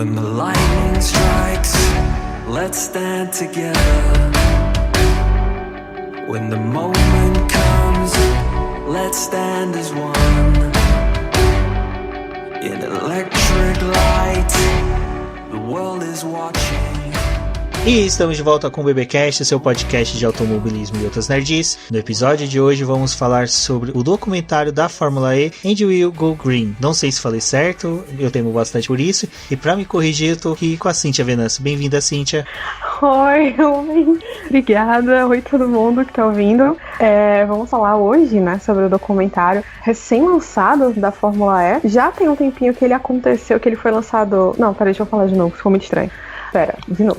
When the lightning strikes, let's stand together. When the moment comes, let's stand as one. In electric light, the world is watching. E estamos de volta com o BBcast, seu podcast de automobilismo e outras nerds. No episódio de hoje vamos falar sobre o documentário da Fórmula E, And Will Go Green. Não sei se falei certo, eu temo bastante por isso. E para me corrigir, eu tô aqui com a Cíntia Venâncio. Bem-vinda, Cíntia. Oi, obrigada. Oi, todo mundo que tá ouvindo. Vamos falar hoje, né, sobre o documentário recém-lançado da Fórmula E. Já tem um tempinho que ele aconteceu, que ele foi lançado... Não, peraí, deixa eu falar de novo, ficou muito estranho. Pera, de novo.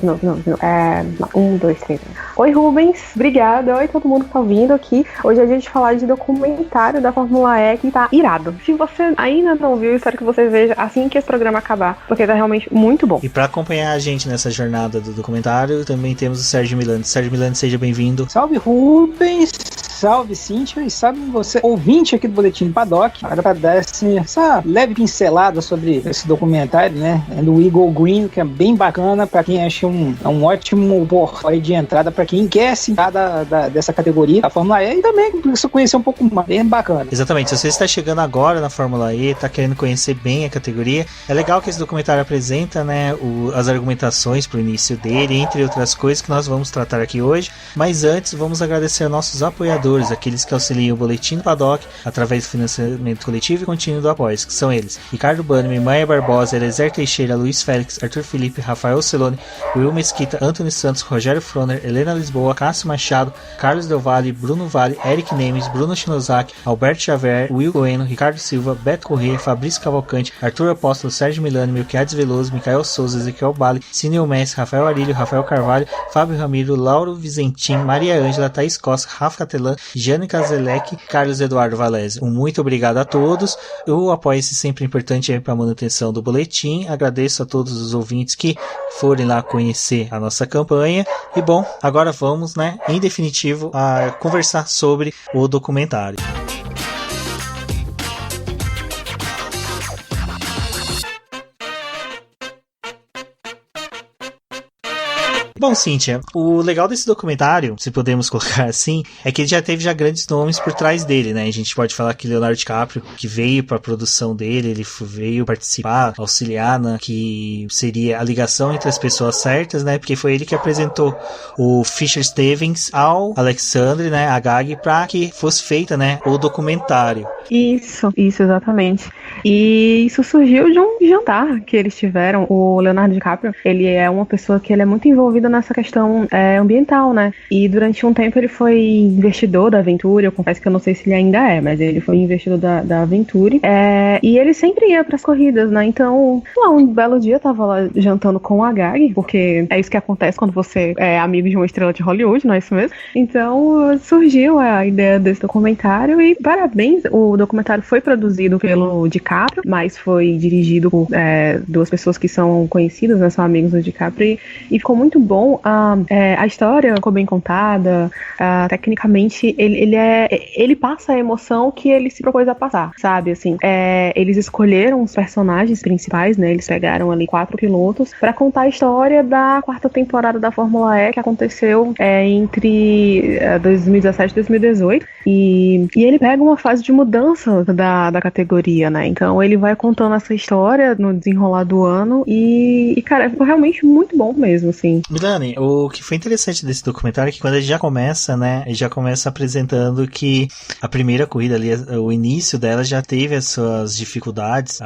1, 2, 3. Oi, Rubens, obrigada. Oi, todo mundo que tá ouvindo aqui. Hoje a gente vai falar de documentário da Fórmula E que tá irado. Se você ainda não viu, espero que você veja assim que esse programa acabar, porque tá realmente muito bom. E pra acompanhar a gente nessa jornada do documentário, também temos o Sérgio Milani. Sérgio Milani, seja bem-vindo. Salve, Rubens! Salve, Cíntia, e sabe você, ouvinte aqui do Boletim Paddock, para dar essa leve pincelada sobre esse documentário, né, do We Go Green, que é bem bacana, para quem acha um ótimo portal de entrada, para quem quer se dessa categoria, a Fórmula E, e também você conhecer um pouco mais, bem bacana. Exatamente, se você está chegando agora na Fórmula E, está querendo conhecer bem a categoria, é legal que esse documentário apresenta, né, as argumentações para o início dele, entre outras coisas que nós vamos tratar aqui hoje, mas antes vamos agradecer a nossos apoiadores, aqueles que auxiliam o Boletim do Paddock através do financiamento coletivo e contínuo do Apoia, que são eles: Ricardo Bannerman, Maia Barbosa, Elezer Teixeira, Luiz Félix, Arthur Felipe, Rafael Celone, Will Mesquita, Antônio Santos, Rogério Froner, Helena Lisboa, Cássio Machado, Carlos Del Valle, Bruno Vale, Eric Nemes, Bruno Shinozaki, Alberto Xavier, Will Bueno, Ricardo Silva, Beto Corrêa, Fabrício Cavalcante, Arthur Apóstolo, Sérgio Milani, Melquiades Veloso, Micael Souza, Ezequiel Bale, Cineu Messi, Rafael Arilho, Rafael Carvalho, Fábio Ramiro, Lauro Vizentim, Maria Ângela, Thaís Costa, Rafa Catelan, Jane Kazelec, Carlos Eduardo Valese. Um muito obrigado a todos. O apoio-se sempre importante para a manutenção do boletim. Agradeço a todos os ouvintes que forem lá conhecer a nossa campanha. E bom, agora vamos, né, em definitivo, a conversar sobre o documentário. Bom, Cíntia, o legal desse documentário, se podemos colocar assim, é que ele já teve grandes nomes por trás dele, né? A gente pode falar que Leonardo DiCaprio, que veio para a produção dele, ele veio participar, auxiliar, né? Que seria a ligação entre as pessoas certas, né? Porque foi ele que apresentou o Fisher Stevens ao Alexandre, né? Agag, para que fosse feita, né? O documentário. Isso, exatamente. E isso surgiu de um jantar que eles tiveram. O Leonardo DiCaprio, ele é uma pessoa que ele é muito envolvida nessa questão ambiental, né? E durante um tempo ele foi investidor da Venturi. Eu confesso que eu não sei se ele ainda é, mas ele foi investidor da Venturi. E ele sempre ia pras corridas, né? Então, lá, um belo dia eu tava lá jantando com o Agag, porque é isso que acontece quando você é amigo de uma estrela de Hollywood, não é isso mesmo? Então surgiu a ideia desse documentário e parabéns, o documentário foi produzido pelo DiCaprio, mas foi dirigido por duas pessoas que são conhecidas, né? São amigos do DiCaprio, e ficou muito bom. A história ficou bem contada, tecnicamente ele passa a emoção que ele se propôs a passar, sabe, assim, eles escolheram os personagens principais, né, eles pegaram ali 4 pilotos pra contar a história da 4ª temporada da Fórmula E, que aconteceu entre 2017 e 2018, e ele pega uma fase de mudança da categoria, né, então ele vai contando essa história no desenrolar do ano, e cara, ficou realmente muito bom mesmo, assim. Milani, o que foi interessante desse documentário é que quando ele já começa, né, ele já começa apresentando que a primeira corrida ali, o início dela já teve as suas dificuldades.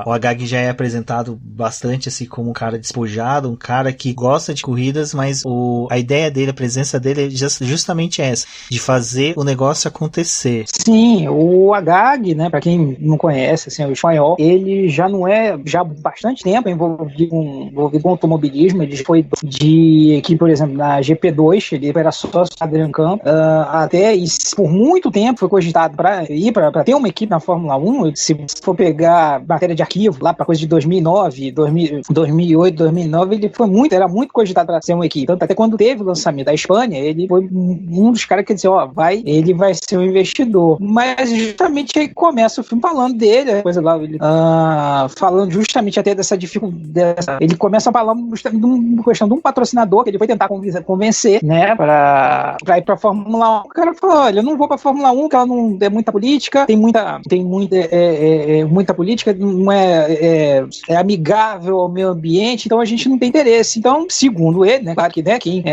O Agag já é apresentado bastante assim como um cara despojado, um cara que gosta de corridas, mas a ideia dele, a presença dele é justamente essa, de fazer o negócio acontecer. Sim, o Agag, né, pra quem não conhece, assim, o espanhol, ele já não é, já há bastante tempo envolvido com automobilismo. Ele foi de e que, por exemplo, na GP2, ele era sócio do Adrian Campos, até e por muito tempo foi cogitado para ir para ter uma equipe na Fórmula 1. Se for pegar matéria de arquivo lá para coisa de 2009, 2008, 2009, ele era muito cogitado para ser uma equipe. Tanto até quando teve o lançamento da Espanha, ele foi um dos caras que disse, ele vai ser um investidor. Mas justamente aí começa o filme falando dele, coisa lá, ele, falando justamente até dessa dificuldade. Ele começa a falar justamente de uma questão de um patrocinador que ele foi tentar convencer, né, para ir para Fórmula 1. O cara falou, olha, eu não vou para Fórmula 1, que ela não é muita política, tem muita política, não é amigável ao meio ambiente, então a gente não tem interesse. Então, segundo ele, né, claro que, né, quem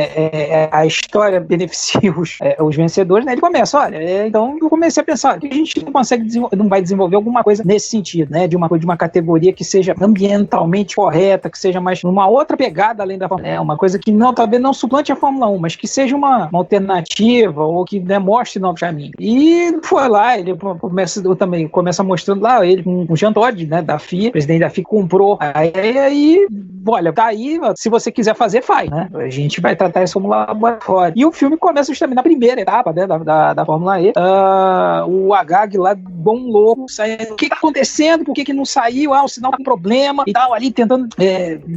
a história beneficia os vencedores, né, ele começa, olha, então eu comecei a pensar, que a gente não vai desenvolver alguma coisa nesse sentido, né, de uma categoria que seja ambientalmente correta, que seja mais uma outra pegada além da Fórmula 1, uma coisa que talvez não suplante a Fórmula 1, mas que seja uma alternativa ou que, né, mostre novos caminhos. E foi lá, ele começa mostrando lá, ele com o Jean Todt, né, da FIA, o presidente da FIA, comprou. Aí, olha, tá aí, se você quiser fazer, faz, né? A gente vai tratar isso como lá fora. E o filme começa justamente na primeira etapa, né, da Fórmula E. O Agag lá, bom louco, saindo. O que tá acontecendo? Por que não saiu? O sinal tá com problema e tal, ali tentando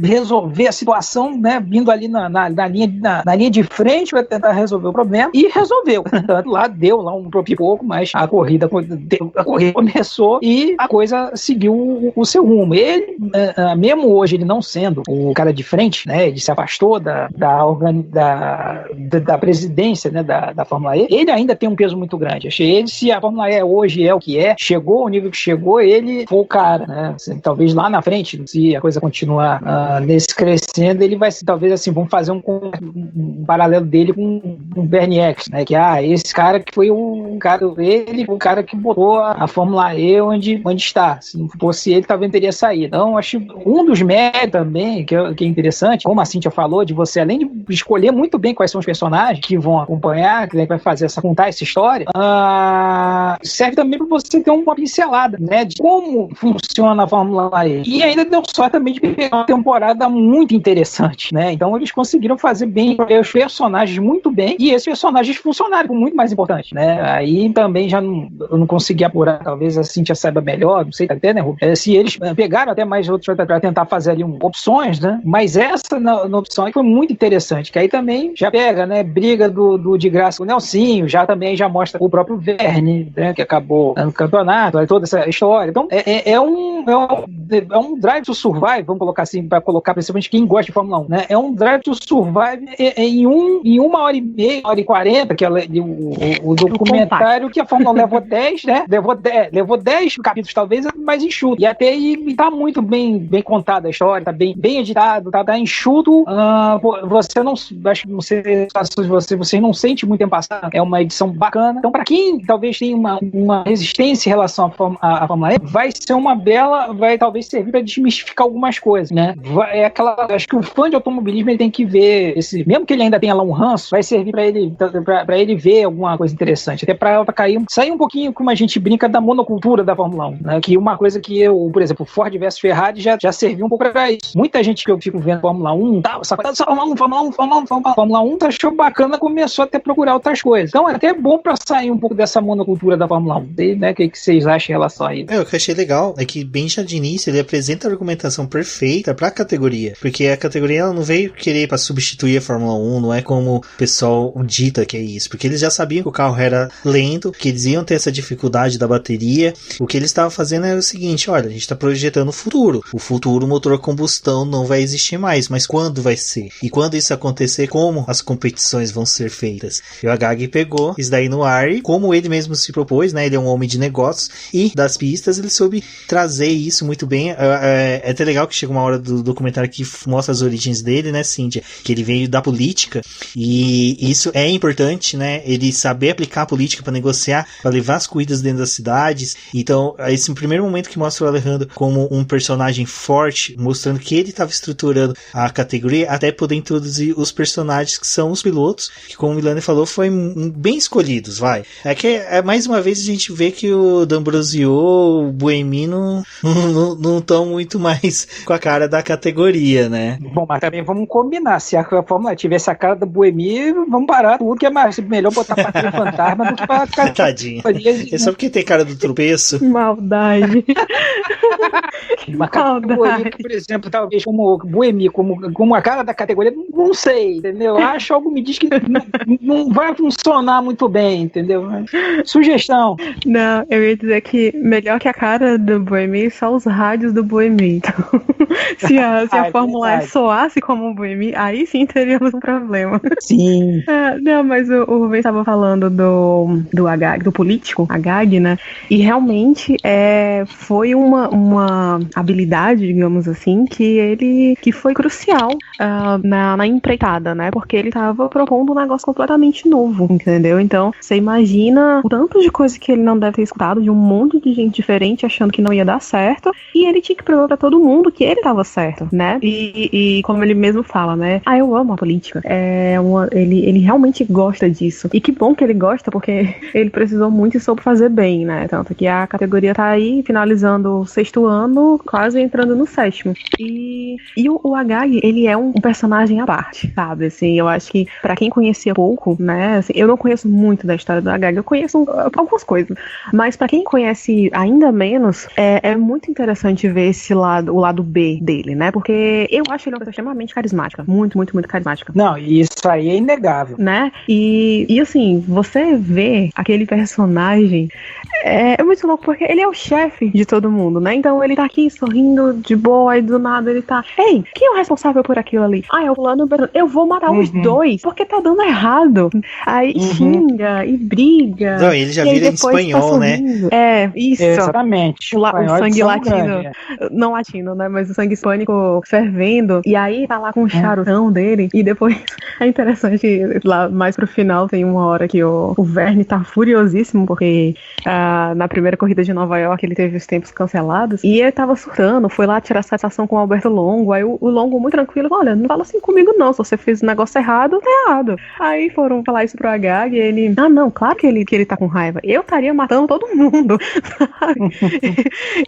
resolver a situação, né? Vindo ali na linha de frente para tentar resolver o problema. E resolveu. Lá deu um pouco, mas a corrida começou e a coisa seguiu o seu rumo. Ele, mesmo hoje, ele não sendo o cara de frente, né? Ele se afastou da presidência, né, da Fórmula E. Ele ainda tem um peso muito grande. Se a Fórmula E hoje é o que é, chegou ao nível que chegou, ele foi o cara, né? Assim, talvez lá na frente, se a coisa continuar nesse crescendo, ele vai, talvez assim, vamos fazer um paralelo dele com o Bernie Eccleston, né? Que esse cara que foi o cara que botou a Fórmula E onde está. Se não fosse ele, talvez teria saído. Então, acho um dos méritos também, que é interessante, como a Cíntia falou, de você, além de escolher muito bem quais são os personagens que vão acompanhar, que vai contar essa história, serve também para você ter uma pincelada, né, de como funciona a Fórmula E. E ainda deu sorte também de pegar uma temporada muito interessante, né? Então eles conseguiram fazer bem os personagens muito bem, e esses personagens funcionaram, muito mais importante, né? Aí também eu não consegui apurar, talvez a Cíntia saiba melhor, não sei até, né, Rubens? Se eles pegaram até mais outros para tentar fazer ali opções, né? Mas essa na opção aí foi muito interessante, que aí também já pega, né, briga do de graça com o Nelsinho, já mostra o próprio Verne, né, que acabou no campeonato, toda essa história. Então é um Drive to Survive, vamos colocar assim, para colocar principalmente quem gosta de Fórmula 1, né? É um Drive to Survive em 1h30, 1h40, que é o documentário que a Fórmula 1 levou 10, né? Levou 10 capítulos, talvez, mais enxuto. E até aí tá muito bem contada a história, tá bem editado, tá enxuto. Você não, acho que não sei se você não sente muito tempo passando, é uma edição bacana. Então, para quem talvez tenha uma resistência em relação à Fórmula E, vai talvez servir para desmistificar algumas coisas, né? Acho que o fã de automobilismo, ele tem que ver mesmo que ele ainda tenha lá um ranço, vai servir para ele ver alguma coisa interessante, até para sair um pouquinho, como a gente brinca, da monocultura da Fórmula 1, né? Que uma coisa que por exemplo, Ford versus Ferrari já serviu um pouco para isso. Muita gente que eu fico vendo Fórmula 1, Fórmula 1 achou bacana, começou até a procurar outras coisas. Então é até bom para sair um pouco dessa monocultura da Fórmula 1. Né? O que vocês acham em relação a isso? O que eu achei legal é que bem já de início ele apresenta a argumentação perfeita para a categoria, porque a categoria ela não veio querer para substituir a Fórmula 1, não é como o pessoal dita que é isso, porque eles já sabiam que o carro era lento, que eles iam ter essa dificuldade da bateria. O que eles estavam fazendo era o seguinte: olha, a gente está projetando o futuro, o motor a combustão não vai existir mais, mas quando vai ser? E quando isso acontecer, como as competições vão ser feitas? E o Agag pegou isso daí no ar, e como ele mesmo se propôs, né, ele é um homem de negócios, e das pistas ele soube trazer isso muito bem. É até legal que chega uma hora do documentário que mostra as origens dele, né, Cíntia, que ele veio da política, e isso é importante, né? Ele saber aplicar a política para negociar, para levar as corridas dentro das cidades. Então, esse primeiro momento que mostra o Alejandro como um personagem forte, mostrando que ele estava estruturando a categoria, até poder introduzir os personagens que são os pilotos, que como o Milani falou, foi bem escolhidos, vai. É que, mais uma vez, a gente vê que o D'Ambrosio, o Buemi não estão muito mais com a cara da categoria, né? Bom, mas também vamos combinar, se a Fórmula tivesse a cara da Buemi, vamos parar tudo, que é melhor botar Patrulha Fantasma do que pra cara. Tadinho. É só porque tem cara do tropeço. Maldade. Uma cara do Buemi, por exemplo, talvez como Buemi, como a cara da categoria, não sei, entendeu? Acho algo me diz que não vai funcionar muito bem, entendeu? Sugestão. Não, eu ia dizer que melhor que a cara do Buemi, só os rádios do Buemi. Então, se a Fórmula E soasse como um Buemi, aí sim teríamos um problema. Sim. Não, mas o Rubens estava falando do Agag, do político, Agag, né? E realmente foi uma habilidade, digamos assim, que foi crucial na empreitada, né? Porque ele estava propondo um negócio completamente novo, entendeu? Então, você imagina o tanto de coisa que ele não deve ter escutado de um monte de gente diferente achando que não ia dar certo, e ele tinha que provar pra todo mundo que ele estava certo, né? E como ele mesmo fala, né? Eu amo a política. Ele realmente gosta disso. E que bom que ele gosta, porque ele precisou muito e soube fazer bem, né? Tanto que a categoria tá aí, finalizando o 6º ano, quase entrando no 7º. E o Agag, ele é um personagem à parte, sabe? Assim, eu acho que pra quem conhecia pouco, né? Assim, eu não conheço muito da história do Agag, eu conheço algumas coisas. Mas pra quem conhece ainda menos, é muito interessante ver o lado B dele, né? Porque eu acho ele uma pessoa extremamente carismática. Muito, muito, muito carismática. Não, isso aí é inegável. Né? E assim, você vê aquele personagem é muito louco, porque ele é o chefe de todo mundo, né? Então ele tá aqui sorrindo de boa e do nada ele tá: ei, quem é o responsável por aquilo ali? É o fulano, eu vou matar os dois, porque tá dando errado. Aí xinga e briga. Não, ele já vira em espanhol, tá né? Isso. Exatamente. O sangue latino. Grande, não latino, né? Mas o sangue hispânico fervendo. E aí tá lá com o charutão dele. E depois é interessante, lá mais pro final tem uma hora que o Verne tá furiosíssimo, porque na primeira corrida de Nova York ele teve os tempos cancelados. E ele tava surtando, foi lá tirar satisfação com o Alberto Longo. Aí o Longo, muito tranquilo, olha, não fala assim comigo não. Se você fez o negócio errado, tá errado. Aí foram falar isso pro Agag e ele: não, claro que ele tá com raiva. Eu estaria matando todo mundo.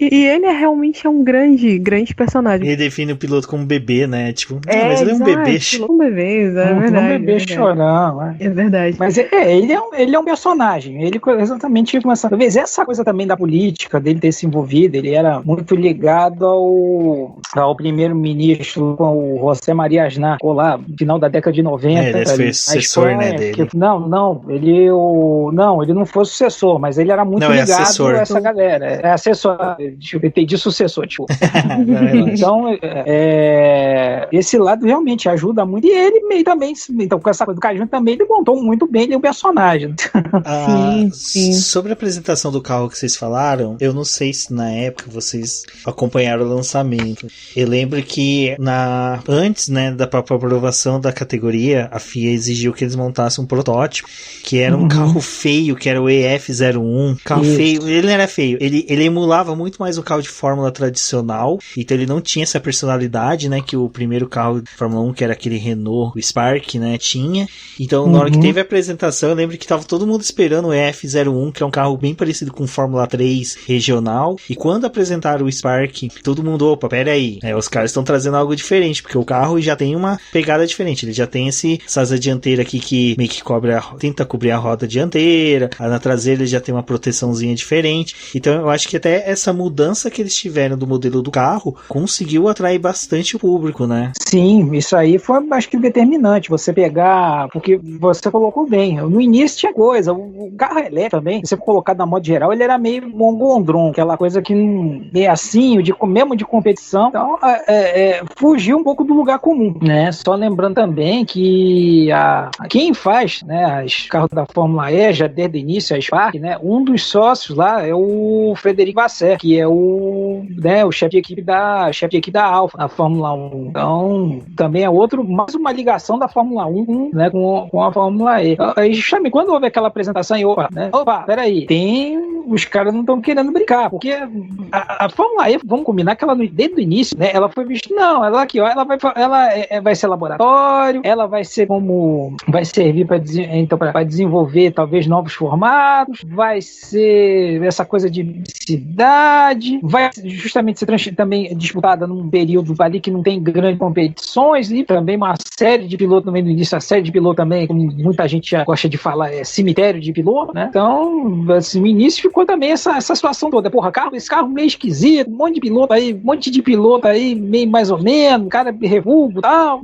E ele realmente é um grande, grande personagem. Ele define o piloto como bebê, né? Tipo, mas ele é um bebê. Um bebê, é verdade. Um bebê chorão. É verdade. Mas ele é um personagem. Ele exatamente começa. Talvez essa coisa também da política, dele ter se envolvido, ele era muito ligado ao primeiro-ministro, com o José Maria Aznar, lá, no final da década de 90. Ele foi sucessor, né, dele. Ele não foi sucessor, mas ele era muito ligado a essa galera. É assessor. Eu entendi sucessor, tipo. Então, esse lado realmente ajuda muito. E ele meio também, então, com essa coisa do Cajun também, ele montou muito bem o personagem. Sim. Sobre a apresentação do carro que vocês falaram, eu não sei se na época vocês acompanharam o lançamento. Eu lembro que antes, né, da própria aprovação da categoria, a FIA exigiu que eles montassem um protótipo, que era um carro feio, que era o EF01. Carro feio, ele não era feio, ele emulava muito mais o carro de Fórmula tradicional, então ele não tinha essa personalidade, né, que o primeiro carro de Fórmula 1, que era aquele Renault, o Spark, né, tinha. Então, na hora que teve a apresentação, eu lembro que tava todo mundo esperando o EF01, que é um carro bem parecido com o Fórmula 3 regional, e quando apresentaram o Spark, todo mundo, opa, pera aí, os caras estão trazendo algo diferente, porque o carro já tem uma pegada diferente, ele já tem essa asa dianteira aqui que meio que tenta cobrir a roda dianteira, na traseira ele já tem uma proteçãozinha diferente, então eu acho que até essa mudança que eles tiveram do modelo do carro conseguiu atrair bastante o público, né? Sim, isso aí foi, acho que, determinante, você pegar, porque você colocou bem, no início tinha coisa, o carro elétrico também, se você colocar na modo geral, ele era meio mongondron, aquela coisa que meio assim, mesmo de competição, então fugiu um pouco do lugar comum, né? Só lembrando também que quem faz, né, os carros da Fórmula E, já desde o início, a Spark, né, um dos sócios lá é o Frederic Vasseur, que é o chefe de equipe da Alfa, na Fórmula 1. Então, também é mais uma ligação da Fórmula 1, né, com a Fórmula E. Aí, justamente, quando houve aquela apresentação, peraí, os caras não estão querendo brincar, porque a Fórmula E, vamos combinar que ela, desde o início, né, ela foi vista, não, ela aqui, ó, ela vai ser laboratório, ela vai servir para desenvolver, talvez, novos formatos, vai ser essa coisa de cidade, vai justamente ser também disputada num período ali que não tem grandes competições, e também uma série de pilotos também no início, a série de piloto também, como muita gente já gosta de falar, é cemitério de piloto, né? Então, assim, no início ficou também essa situação toda. Porra, esse carro meio esquisito, um monte de piloto aí, meio mais ou menos, cara revulgo e tal.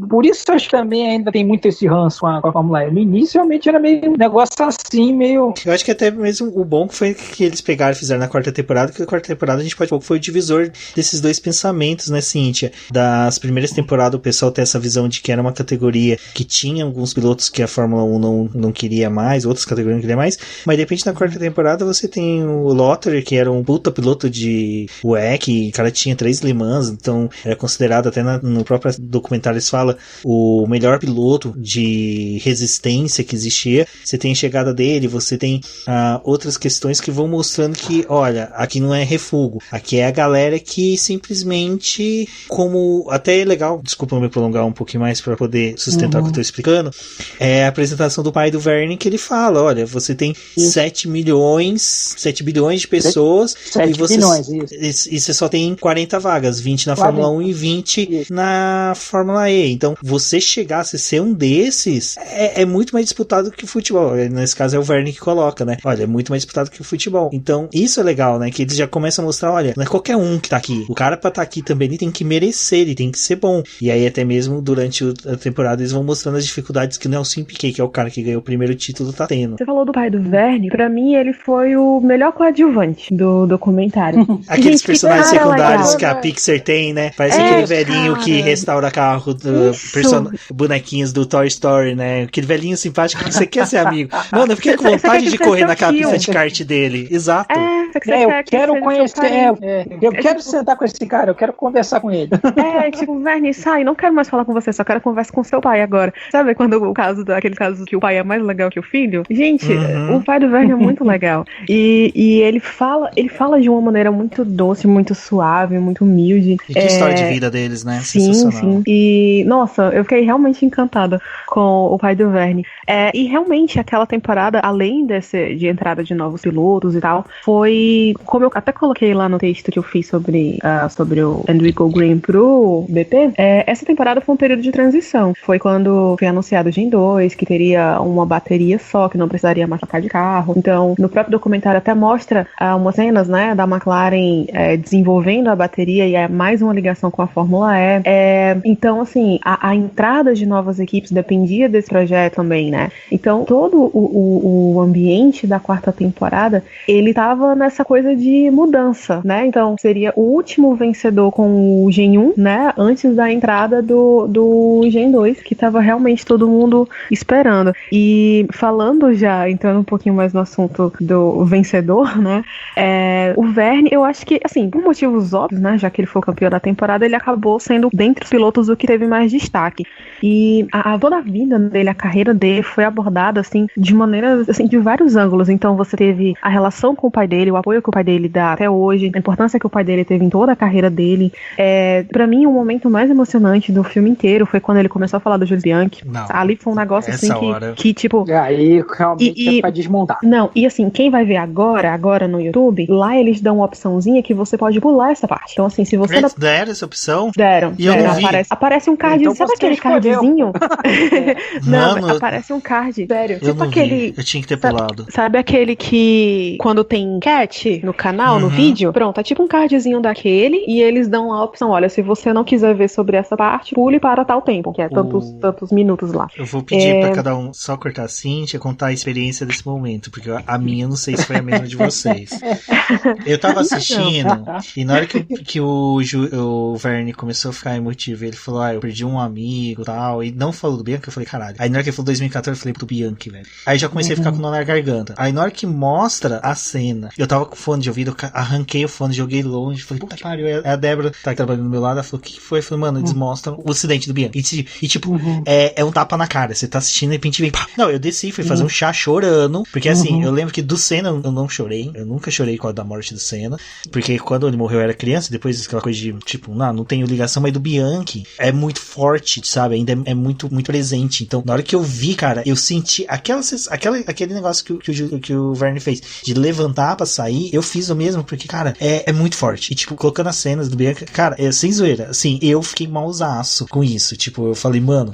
Por isso acho que também ainda tem muito esse ranço com a Fórmula E. No início realmente era meio um negócio assim, meio... Eu acho que até mesmo o bom foi que eles pegaram e fizeram na quarta temporada, que a quarta temporada a gente pode falar que foi o divisor desses dois pensamentos, né, Cíntia? Das primeiras temporadas o pessoal tem essa visão de que era uma categoria que tinha alguns pilotos que a Fórmula 1 não queria mais, outras categorias não queriam mais, mas de repente na quarta temporada você tem o Lotterer, que era um puta piloto de WEC, o cara tinha 3 Le Mans, então era considerado até no próprio documentário eles falam o melhor piloto de resistência que existia. Você tem a chegada dele, você tem outras questões que vão mostrando que, olha, aqui não é refúgio, aqui é a galera que simplesmente, como até é legal, desculpa eu me prolongar um pouquinho mais para poder sustentar o que eu tô explicando, é a apresentação do pai do Verne, que ele fala, olha, você tem 7 bilhões de pessoas e você só tem 40 vagas, 20 na Fórmula 1 e 20 na Fórmula E. Então, você chegar a ser um desses é muito mais disputado que o futebol. Nesse caso é o Verne que coloca, né? Olha, é muito mais disputado que o futebol. Então, isso é legal, né? Que eles já começam a mostrar, olha, não é qualquer um que tá aqui. O cara pra estar aqui também, ele tem que merecer, ele tem que ser bom. E aí, até mesmo durante a temporada, eles vão mostrando as dificuldades que o Nelson Piquet, que é o cara que ganhou o primeiro título, tá tendo. Você falou do pai do Verne, pra mim ele foi o melhor coadjuvante do documentário. Aqueles personagens secundários legal, que a Pixar tem, né? Parece aquele velhinho que restaura carro, bonequinhos do Toy Story, né? Aquele velhinho simpático que você quer ser amigo. Mano, eu fiquei com vontade de correr naquela pista de kart dele. Exato. Eu quero conhecer, eu quero sentar com esse cara, eu quero conversar com ele. Tipo, Verne, sai, não quero mais falar com você, só quero conversar com seu pai agora. Sabe quando aquele caso que o pai é mais legal que o filho? Gente, o pai do Verne é muito legal. E ele fala de uma maneira muito doce, muito suave, muito humilde. E que história de vida deles, né? Sim. E, nossa, eu fiquei realmente encantada com o pai do Verne. E realmente, aquela temporada, além de entrada de novos pilotos e tal, foi, como eu até coloquei lá no texto que eu fiz sobre o And We Go Green pro BP, essa temporada foi um período de transição. Foi quando foi anunciado o Gen 2, que teria uma bateria só, que não precisaria mais trocar de carro. Então, no próprio documentário até mostra umas cenas, né, da McLaren desenvolvendo a bateria, e é mais uma ligação com a Fórmula E. Então, assim, a entrada de novas equipes dependia desse projeto também, né? Então, todo o ambiente da quarta temporada, ele tava nessa coisa de mudança, né? Então, seria o último vencedor com o Gen 1, né? Antes da entrada do Gen 2, que tava realmente todo mundo esperando. E falando já, entrando um pouquinho mais no assunto do vencedor, né? O Verne, eu acho que, assim, por motivos óbvios, né? Já que ele foi o campeão da temporada, ele acabou sendo, dentre os pilotos, o que teve mais destaque. E toda a vida dele, a carreira dele foi abordada, assim, de maneiras, assim, de vários ângulos. Então, você teve a relação com o pai dele, o apoio que o pai dele dá até hoje, a importância que o pai dele teve em toda a carreira dele. Pra mim, o momento mais emocionante do filme inteiro foi quando ele começou a falar do Jules Bianchi. Não, ali foi um negócio, assim, que tipo... Aí, realmente, é pra desmontar. Não, e assim, quem vai ver agora no YouTube, lá eles dão uma opçãozinha que você pode pular essa parte. Então, assim, se você... Eles deram essa opção? Deram. E eu não vi. Aparece um cardzinho. Então, sabe aquele cardzinho? Não, Mano, aparece um card. Sério. Eu Tipo não aquele... vi. Eu tinha que ter pulado. Sabe aquele que... Quando tem enquete no canal, no vídeo? Pronto, é tipo um cardzinho daquele e eles dão a opção, olha, se você não quiser ver sobre essa parte, pule para tal tempo, que é tantos minutos lá. Eu vou pedir pra cada um só cortar a Cíntia, contar a experiência desse momento, porque a minha eu não sei se foi a mesma de vocês. Eu tava assistindo e na hora que o Verne começou a ficar emotivo, ele falou, eu perdi um amigo e tal, e não falou do Bianchi, eu falei, caralho. Aí na hora que ele falou 2014, eu falei, do Bianchi, velho. Aí já comecei a ficar com o nó na garganta. Aí na hora que mostra a cena, eu tava com fone de ouvido, eu arranquei o fone, joguei longe, falei, puta que pariu. A Débora tá trabalhando do meu lado, ela falou, o que foi? Eu falei, mano, eles mostram o acidente do Bianchi. E tipo, é um tapa na cara, você tá assistindo e de repente vem, pá. Não, eu desci, fui fazer um chá chorando, porque assim, eu lembro que do Senna eu não chorei, eu nunca chorei com a da morte do Senna, porque quando ele morreu eu era criança, depois aquela coisa de, tipo, não tenho ligação, mas do Bianchi é muito forte, sabe, ainda é muito, muito presente. Então, na hora que eu vi, cara, eu senti aquele negócio que o Verne fez, de levantar pra sair, eu fiz o mesmo, porque, cara, é muito forte. E, tipo, colocando as cenas do Bianchi, cara, sem zoeira, assim, eu fiquei mausaço com isso. Tipo, eu falei, mano,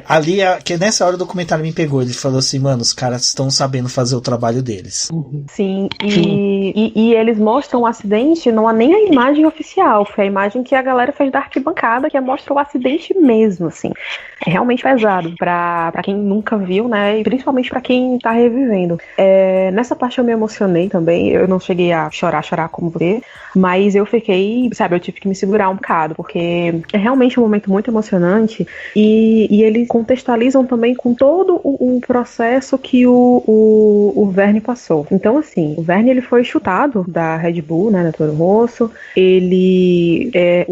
ali, que nessa hora o documentário me pegou, ele falou assim, mano, os caras estão sabendo fazer o trabalho deles. Sim, e eles mostram o acidente, não há nem a imagem oficial, foi a imagem que a galera fez da arquibancada, que mostra o acidente mesmo, assim. É realmente pesado pra quem nunca viu, né, e principalmente pra quem tá revivendo. Nessa parte eu me emocionei também, eu não cheguei a chorar como você, mas eu fiquei, sabe, eu tive que me segurar um bocado, porque é realmente um momento muito emocionante, e eles contextualizam também com todo o processo que o Verne passou. Então, assim, o Verne, ele foi chutado da Red Bull, né, da Toro Rosso,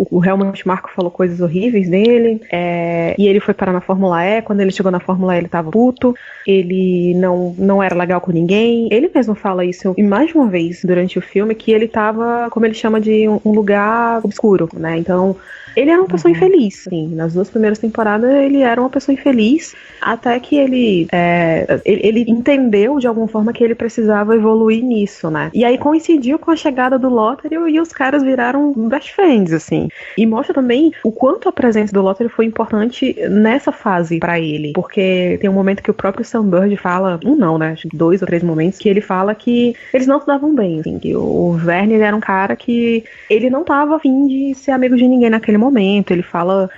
o Helmut Marko falou coisas horríveis dele, e ele foi parar na Fórmula E, quando ele chegou na Fórmula E ele tava puto, ele não era legal com ninguém, ele mesmo fala isso, e mais de uma vez durante o filme, que ele tava, como ele chama de um lugar obscuro, né, então ele era uma pessoa infeliz, sim. Nas 2 primeiras temporadas ele era uma pessoa infeliz, até que ele entendeu de alguma forma que ele precisava evoluir nisso, né? E aí coincidiu com a chegada do Lothario e os caras viraram best friends, assim. E mostra também o quanto a presença do Lothario foi importante nessa fase pra ele, porque tem um momento que o próprio Sam Bird fala, acho que 2 ou 3 momentos, que ele fala que eles não se davam bem, assim, que o Verne era um cara que ele não tava afim de ser amigo de ninguém naquele momento. Ele fala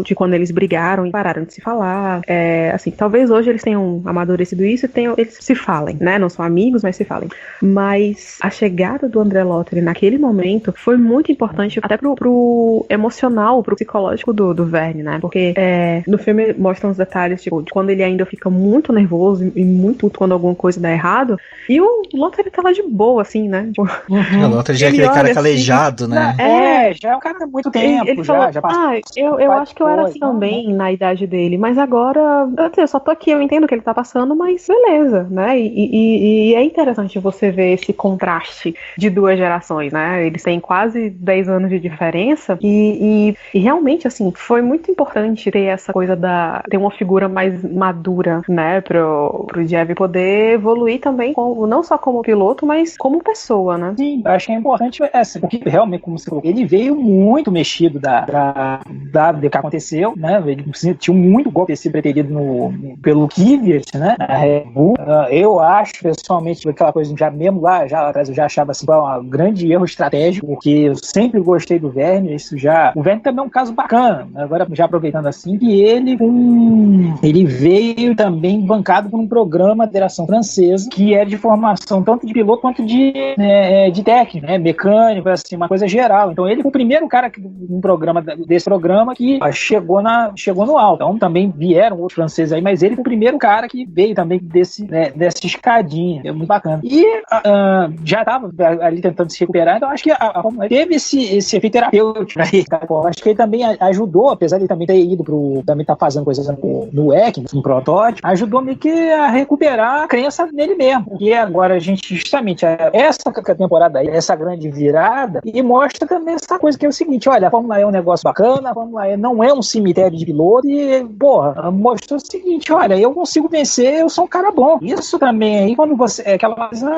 de quando eles brigaram e pararam de se falar, assim, talvez hoje eles tenham amadurecido isso e eles se falem, né, não são amigos, mas se falem, mas a chegada do André Lothario naquele momento foi muito importante, até pro emocional, pro psicológico do Verne, né, porque no filme mostram os detalhes, tipo, de quando ele ainda fica muito nervoso e muito puto quando alguma coisa dá errado, e o Lothario tá lá de boa, assim, né, tipo, o Lothario já é aquele cara calejado, assim, né, já é um cara há muito tempo. Ele falou, já passou, eu acho que eu era assim também, na idade dele, mas agora, eu só tô aqui, eu entendo o que ele tá passando, mas beleza, né, e é interessante você ver esse contraste de 2 gerações, né, eles têm quase 10 anos de diferença, e realmente, assim, foi muito importante ter essa coisa ter uma figura mais madura, né, pro Jeff poder evoluir também, não só como piloto, mas como pessoa, né. Sim, acho que é importante porque realmente, como você falou, ele veio muito mexido do que aconteceu, né? Ele tinha muito golpe sido preterido pelo Kvyat, né? Na Red Bull. Eu acho, pessoalmente, aquela coisa já mesmo lá atrás, eu já achava assim, um grande erro estratégico, porque eu sempre gostei do Verne, o Verne também é um caso bacana, agora já aproveitando assim, que ele veio também bancado por um programa da Federação Francesa, que é de formação tanto de piloto quanto de técnico, né? Mecânico, assim, uma coisa geral. Então ele foi o primeiro cara desse programa que chegou no alto. Então também vieram outros franceses aí, mas ele foi o primeiro cara que veio também dessa escadinha. É muito bacana. E já estava ali tentando se recuperar, então acho que a Fórmula teve esse efeito terapêutico aí. Acho que ele também ajudou, apesar de ele também ter ido também estar fazendo coisas no WEC, no protótipo, ajudou meio que a recuperar a crença nele mesmo. E agora a gente, justamente, essa temporada aí, essa grande virada, e mostra também essa coisa que é o seguinte, olha, a Fórmula E é um negócio bacana, a Fórmula E não é um cemitério de piloto, e, mostrou o seguinte, olha, eu consigo vencer, eu sou um cara bom. Isso também aí, quando você, aquela coisa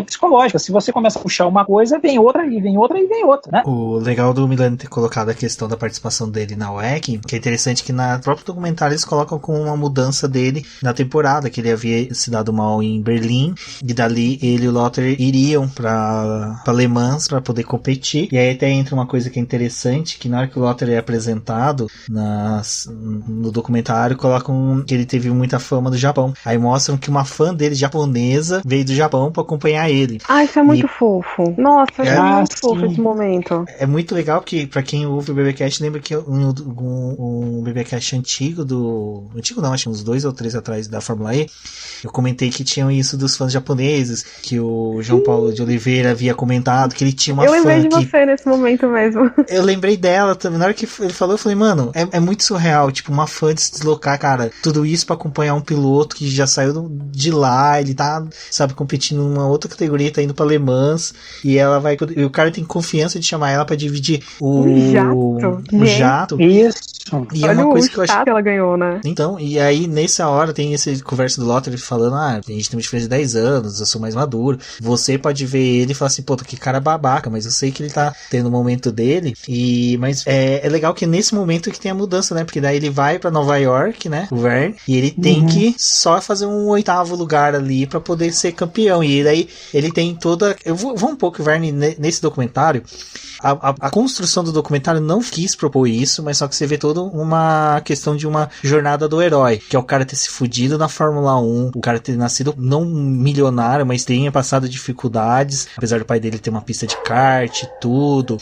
psicológica, se você começa a puxar uma coisa, vem outra, e vem outra, e vem outra, né? O legal do Milani ter colocado a questão da participação dele na WEC, que é interessante que na próprio documentário eles colocam com uma mudança dele na temporada, que ele havia se dado mal em Berlim, e dali ele e o Lothario iriam pra Le Mans pra poder competir, e aí até entra uma coisa que é interessante, que na hora que o Lothario é apresentado no documentário, colocam que ele teve muita fama do Japão. Aí mostram que uma fã dele, japonesa, veio do Japão pra acompanhar ele. Isso é muito fofo. Nossa, é muito fofo esse momento. É muito legal, porque pra quem ouve o BBcast, lembra que um BBcast antigo antigo não, acho que uns 2 ou 3 atrás da Fórmula E, eu comentei que tinham isso dos fãs japoneses, que o João Paulo de Oliveira havia comentado, que ele tinha uma Eu fã lembrei de que... você nesse momento mesmo. Eu lembrei dela também. Na hora que ele falou, eu falei, mano, é muito surreal. Tipo, uma fã de se deslocar, cara. Tudo isso pra acompanhar um piloto que já saiu de lá. Ele tá, sabe, competindo numa outra categoria, tá indo pra Le Mans. E ela vai. E o cara tem confiança de chamar ela pra dividir o jato. Isso. E Olha é uma o coisa que eu acho. que ela ganhou, né? Então, e aí nessa hora tem essa conversa do Lottery falando, a gente tem uma diferença de 10 anos, eu sou mais maduro. Você pode ver ele e falar assim, pô, que cara babaca, mas eu sei que ele tá tendo o momento dele. Mas é legal que nesse momento que tem a mudança, né? Porque daí ele vai pra Nova York, né? O Verne, e ele tem que só fazer um 8º lugar ali pra poder ser campeão. E daí ele tem toda. Eu vou um pouco, Verne, nesse documentário. A construção do documentário não quis propor isso, mas só que você vê toda uma questão de uma jornada do herói, que é o cara ter se fudido na Fórmula 1, o cara ter nascido não milionário, mas tenha passado dificuldades, apesar do pai dele ter uma pista de kart, tudo,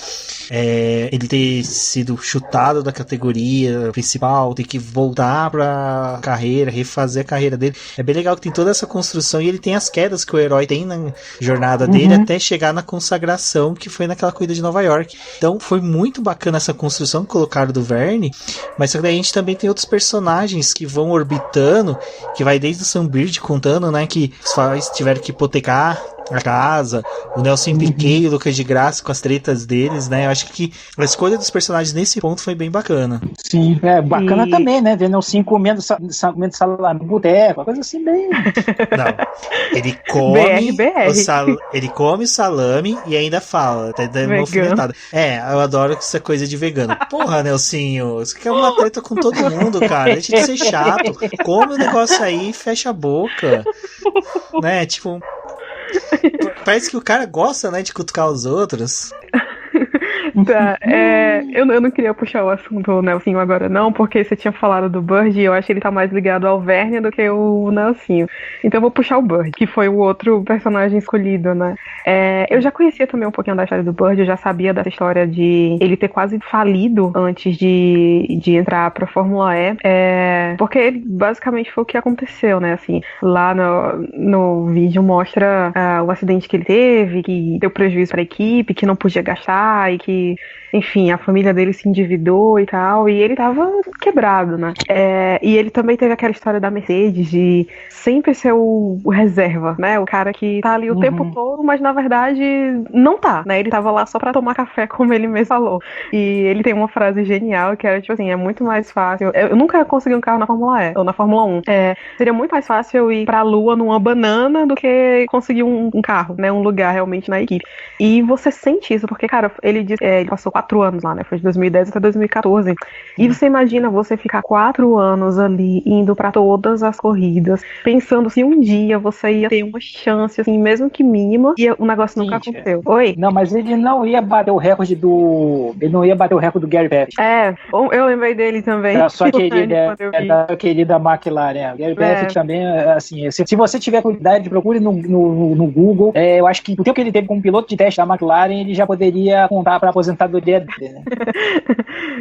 ele ter sido chutado da categoria principal, ter que voltar pra carreira, refazer a carreira dele. É bem legal que tem toda essa construção e ele tem as quedas que o herói tem na jornada dele até chegar na consagração que foi naquela corrida de Nova York. Então foi muito bacana essa construção que colocaram do Verne, mas só que daí a gente também tem outros personagens que vão orbitando, que vai desde o Sam Bird contando, né, que os pais tiveram que hipotecar a casa, o Nelson Piquet e o Lucas de Graça com as tretas deles, né? Eu acho que a escolha dos personagens nesse ponto foi bem bacana. Sim, bacana também, né? Ver Nelson comendo salame no boteco, uma coisa assim bem... Não, ele come ele come o salame e ainda fala, até dá uma alfinetada. Eu adoro essa coisa de vegano. Porra, Nelsinho, você quer uma treta com todo mundo, cara, deixa de ser chato, come o negócio aí e fecha a boca, né? Tipo, parece que o cara gosta, né, de cutucar os outros. Tá, eu não queria puxar o assunto Nelsinho agora não, porque você tinha falado do Bird e eu acho que ele tá mais ligado ao Verne do que o Nelsinho. Então eu vou puxar o Bird, que foi o outro personagem escolhido, né? Eu já conhecia também um pouquinho da história do Bird, eu já sabia dessa história de ele ter quase falido antes de entrar pra Fórmula E, porque ele basicamente foi o que aconteceu, né? Assim, lá no vídeo mostra o acidente que ele teve, que deu prejuízo pra equipe, que não podia gastar e que, enfim, a família dele se endividou e tal, e ele tava quebrado, né? E ele também teve aquela história da Mercedes de sempre ser o reserva, né? O cara que tá ali o tempo todo, mas na verdade não tá, né? Ele tava lá só pra tomar café, como ele mesmo falou. E ele tem uma frase genial que era tipo assim, é muito mais fácil. Eu nunca consegui um carro na Fórmula E, ou na Fórmula 1. Seria muito mais fácil eu ir pra Lua numa banana do que conseguir um carro, né? Um lugar realmente na equipe. E você sente isso, porque, cara, ele disse, ele passou 4 anos lá, né? Foi de 2010 até 2014. E você imagina você ficar 4 anos ali, indo pra todas as corridas, pensando se um dia você ia ter uma chance, assim, mesmo que mínima, e o negócio nunca aconteceu. Oi? Não, mas ele não ia bater o recorde do... Ele não ia bater o recorde do Gary Petty. Eu lembrei dele também. Da sua querida McLaren. Gary Petty também, assim, se você tiver cuidado, procure no Google. Eu acho que o tempo que ele teve como piloto de teste da McLaren, ele já poderia contar pra aposentadoria dele,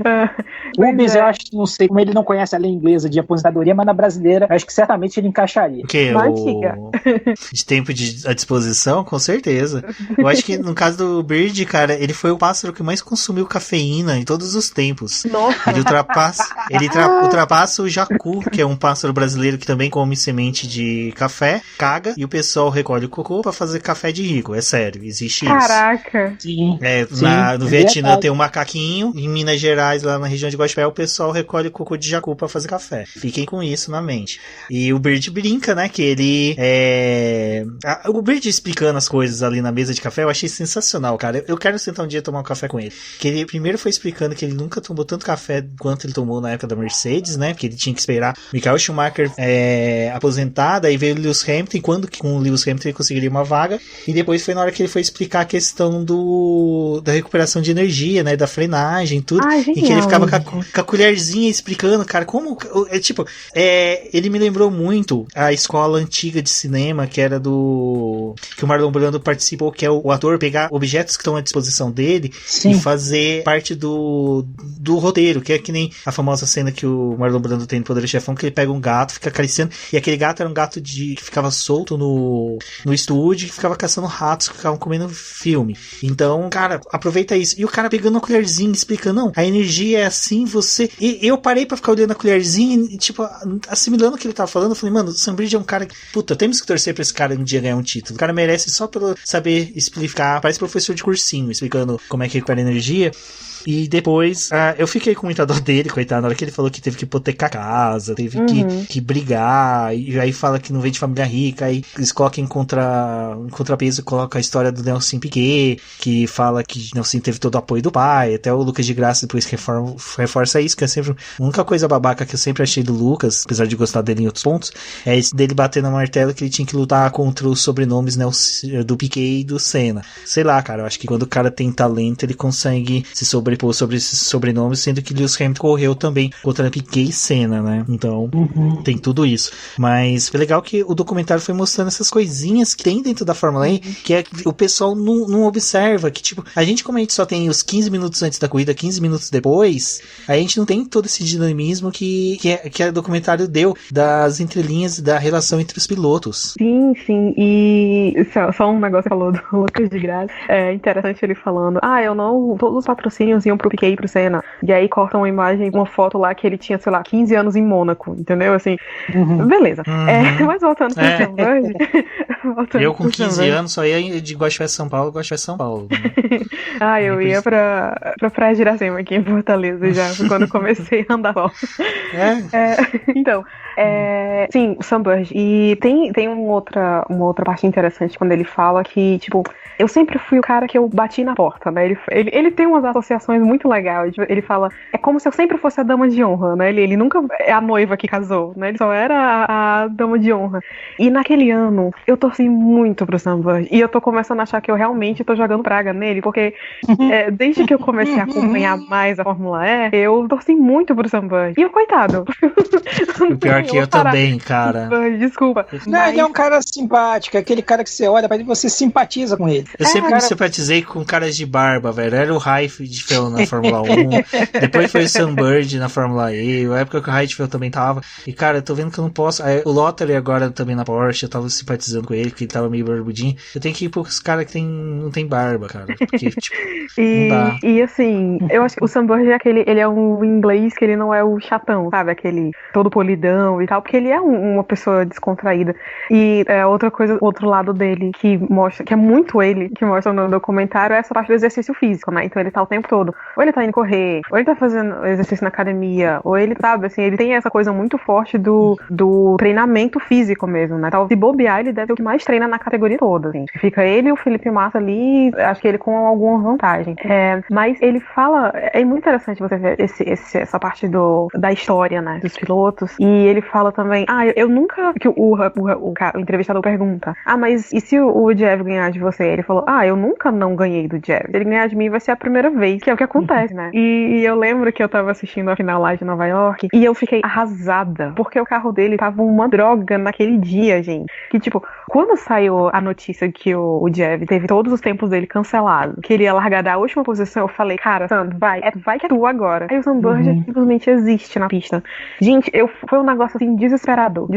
né? Rubens, eu acho, não sei como ele não conhece a lei inglesa de aposentadoria, mas na brasileira, acho que certamente ele encaixaria. Que de tempo à disposição, com certeza. Eu acho que no caso do Bird, cara, ele foi o pássaro que mais consumiu cafeína em todos os tempos. Nossa. Ele ultrapassa o jacu, que é um pássaro brasileiro que também come semente de café, caga, e o pessoal recolhe o cocô pra fazer café de rico. É sério, existe isso. Caraca. Sim. No Vietnã tem um macaquinho, em Minas Gerais, lá na região de Guaxupé, o pessoal recolhe cocô de jacu pra fazer café. Fiquem com isso na mente. E o Bird brinca, né, que ele o Bird explicando as coisas ali na mesa de café, eu achei sensacional, cara. Eu quero sentar um dia e tomar um café com ele. Que ele primeiro foi explicando que ele nunca tomou tanto café quanto ele tomou na época da Mercedes, né, que ele tinha que esperar Michael Schumacher aposentar, daí veio o Lewis Hamilton, e quando com o Lewis Hamilton ele conseguiria uma vaga, e depois foi na hora que ele foi explicar a questão da recuperação de energia, né, da engrenagem, tudo. Ai, E que ele genial. ficava com a colherzinha explicando, cara, como. Ele me lembrou muito a escola antiga de cinema, que era que o Marlon Brando participou, que é o ator pegar objetos que estão à disposição dele Sim. e fazer parte do roteiro, que é que nem a famosa cena que o Marlon Brando tem no Poderoso Chefão, que ele pega um gato, fica acariciando, e aquele gato era um gato que ficava solto no estúdio, que ficava caçando ratos que ficavam comendo filme. Então, cara, aproveita isso. E o cara pegando uma colherzinha, explicando, não, a energia é assim, você... E eu parei pra ficar olhando a colherzinha e, tipo, assimilando o que ele tava falando, eu falei, mano, o Sam Bridge é um cara que, puta, temos que torcer pra esse cara um dia ganhar um título. O cara merece só pelo saber explicar, parece professor de cursinho, explicando como é que recupera energia. E depois, eu fiquei com muita dor dele, coitado, na hora que ele falou que teve que hipotecar a casa, teve que brigar, e aí fala que não vem de família rica, aí eles colocam em contrapeso, coloca a história do Nelson Piquet, que fala que Nelson teve todo o apoio do pai, até o Lucas de Graça depois reforça isso, que é sempre a única coisa babaca que eu sempre achei do Lucas, apesar de gostar dele em outros pontos, é esse dele bater na martela que ele tinha que lutar contra os sobrenomes do Piquet e do Senna. Sei lá, cara, eu acho que quando o cara tem talento, ele consegue se sobrepor sobre esses sobrenomes, sendo que Lewis Hamilton correu também contra Piquet e Senna, né? Então, tem tudo isso. Mas foi legal que o documentário foi mostrando essas coisinhas que tem dentro da Fórmula E, que é o pessoal não observa, que tipo, como a gente só tem os 15 minutos antes da corrida, 15 minutos depois, a gente não tem todo esse dinamismo que o documentário deu das entrelinhas da relação entre os pilotos. Sim, sim. E só um negócio que falou do Lucas de Graça. É interessante ele falando, todos os patrocínios iam pro Piquet e pro Senna. E aí cortam uma imagem, uma foto lá que ele tinha, sei lá, 15 anos em Mônaco, entendeu? Assim, beleza. Mas voltando pro Sam Bird. Eu com 15 anos só ia de Guaxupé São Paulo, São Paulo. Né? Eu ia pra Praia de Iracema aqui em Fortaleza já, quando eu comecei a andar bola. Então, sim, o Sam Bird. E tem uma outra parte interessante quando ele fala que, tipo, eu sempre fui o cara que eu bati na porta, né? Ele tem umas associações muito legais. Ele fala, é como se eu sempre fosse a dama de honra, né? Ele nunca é a noiva que casou, né? Ele só era a dama de honra. E naquele ano, eu torci muito pro Sam Bird. E eu tô começando a achar que eu realmente tô jogando praga nele, porque desde que eu comecei a acompanhar mais a Fórmula E, eu torci muito pro Sam Bird. E o coitado. O pior que eu também, cara. Desculpa. Não, ele é um cara simpático, aquele cara que você olha pra ele e você simpatiza com ele. Eu sempre me simpatizei com caras de barba, velho. Era o Heidfeld na Fórmula 1, depois foi o Sam Bird na Fórmula E, a época que o Heidfeld também tava. E, cara, eu tô vendo que eu não posso. O Lottery agora também na Porsche, eu tava simpatizando com ele, porque ele tava meio barbudinho. Eu tenho que ir pros caras que não tem barba, cara. Porque, tipo, não dá. E assim, eu acho que o Sam Bird é ele é um inglês que ele não é o chatão, sabe? Aquele todo polidão e tal, porque ele é uma pessoa descontraída. E outra coisa, outro lado dele que mostra, que é muito ele, que mostra no documentário, é essa parte do exercício físico, né? Então ele tá o tempo todo, ou ele tá indo correr, ou ele tá fazendo exercício na academia, ou ele, sabe, assim, ele tem essa coisa muito forte do treinamento físico mesmo, né? Então, se bobear, ele deve ser o que mais treina na categoria toda, assim. Fica ele e o Felipe Massa ali, acho que ele com alguma vantagem. Mas ele fala, é muito interessante você ver essa parte da história, né? Dos pilotos, e ele fala também, eu nunca, que o entrevistador pergunta, mas e se o Jeff ganhar de você? Ele falou, eu nunca não ganhei do Jeff. Se ele ganhar de mim, vai ser a primeira vez, que é o que acontece, né? E eu lembro que eu tava assistindo a final lá de Nova York, e eu fiquei arrasada, porque o carro dele tava uma droga naquele dia, gente. Que, tipo, quando saiu a notícia que o Jeff teve todos os tempos dele cancelados, que ele ia largar da última posição, eu falei, cara, Sam, vai que é tu agora. Aí o Sam Bird simplesmente existe na pista. Gente, foi um negócio assim, desesperador.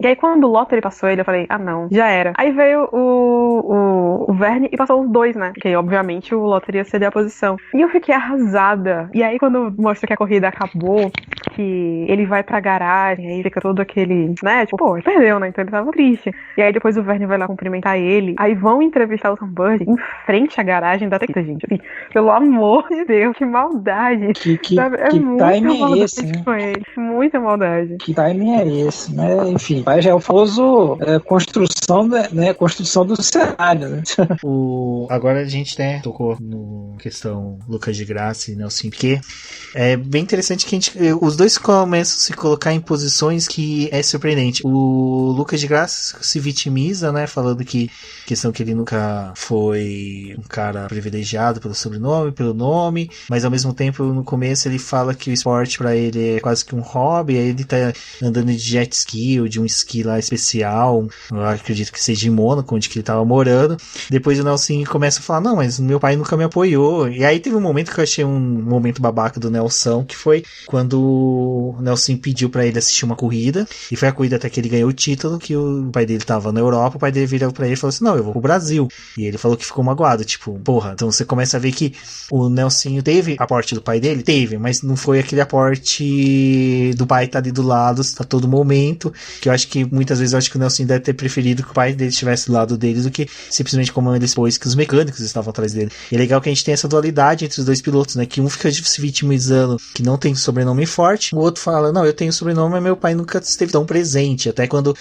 E aí quando o Lottery passou ele, eu falei, não, já era. Aí veio o Verne e passou os dois, né? Porque, obviamente, o Lottery ia ceder a posição. E eu fiquei arrasada. E aí, quando mostra que a corrida acabou, que ele vai pra garagem, aí fica todo aquele, né? Tipo, ele perdeu, né? Então ele tava triste. E aí, depois o Verne vai lá cumprimentar ele. Aí vão entrevistar o Sam Bird em frente à garagem da Tecta, gente. Assim, pelo amor de Deus, que maldade. Que timing é esse, né? Com ele. Muita maldade. Que timing é esse, né? Enfim, já é o famoso construção do cenário, né? Agora a gente, né, tocou no questão Lucas de Graça e Nelson Piquet. É bem interessante que os dois dois começam a se colocar em posições que é surpreendente. O Lucas de Graça se vitimiza, né, falando que questão que ele nunca foi um cara privilegiado pelo sobrenome, pelo nome, mas ao mesmo tempo no começo ele fala que o esporte pra ele é quase que um hobby, aí ele tá andando de jet ski ou de um esqui lá especial, eu acredito que seja em Mônaco, onde que ele tava morando. Depois o Nelson começa a falar, não, mas meu pai nunca me apoiou. E aí teve um momento que eu achei um momento babaca do Nelson, que foi quando o Nelson pediu pra ele assistir uma corrida, e foi a corrida até que ele ganhou o título, que o pai dele tava na Europa, o pai dele virou pra ele e falou assim, não, eu vou pro Brasil. E ele falou que ficou magoado, tipo, porra, então você começa a ver que o Nelson teve aporte do pai dele? Teve, mas não foi aquele aporte do pai estar ali do lado a todo momento, que eu acho que muitas vezes eu acho que o Nelson deve ter preferido que o pai dele estivesse do lado dele do que simplesmente como ele expôs que os mecânicos estavam atrás dele. E é legal que a gente tem essa dualidade entre os dois pilotos, né, que um fica se vitimizando que não tem sobrenome forte, o outro fala, não, eu tenho sobrenome, mas meu pai nunca esteve tão presente, até quando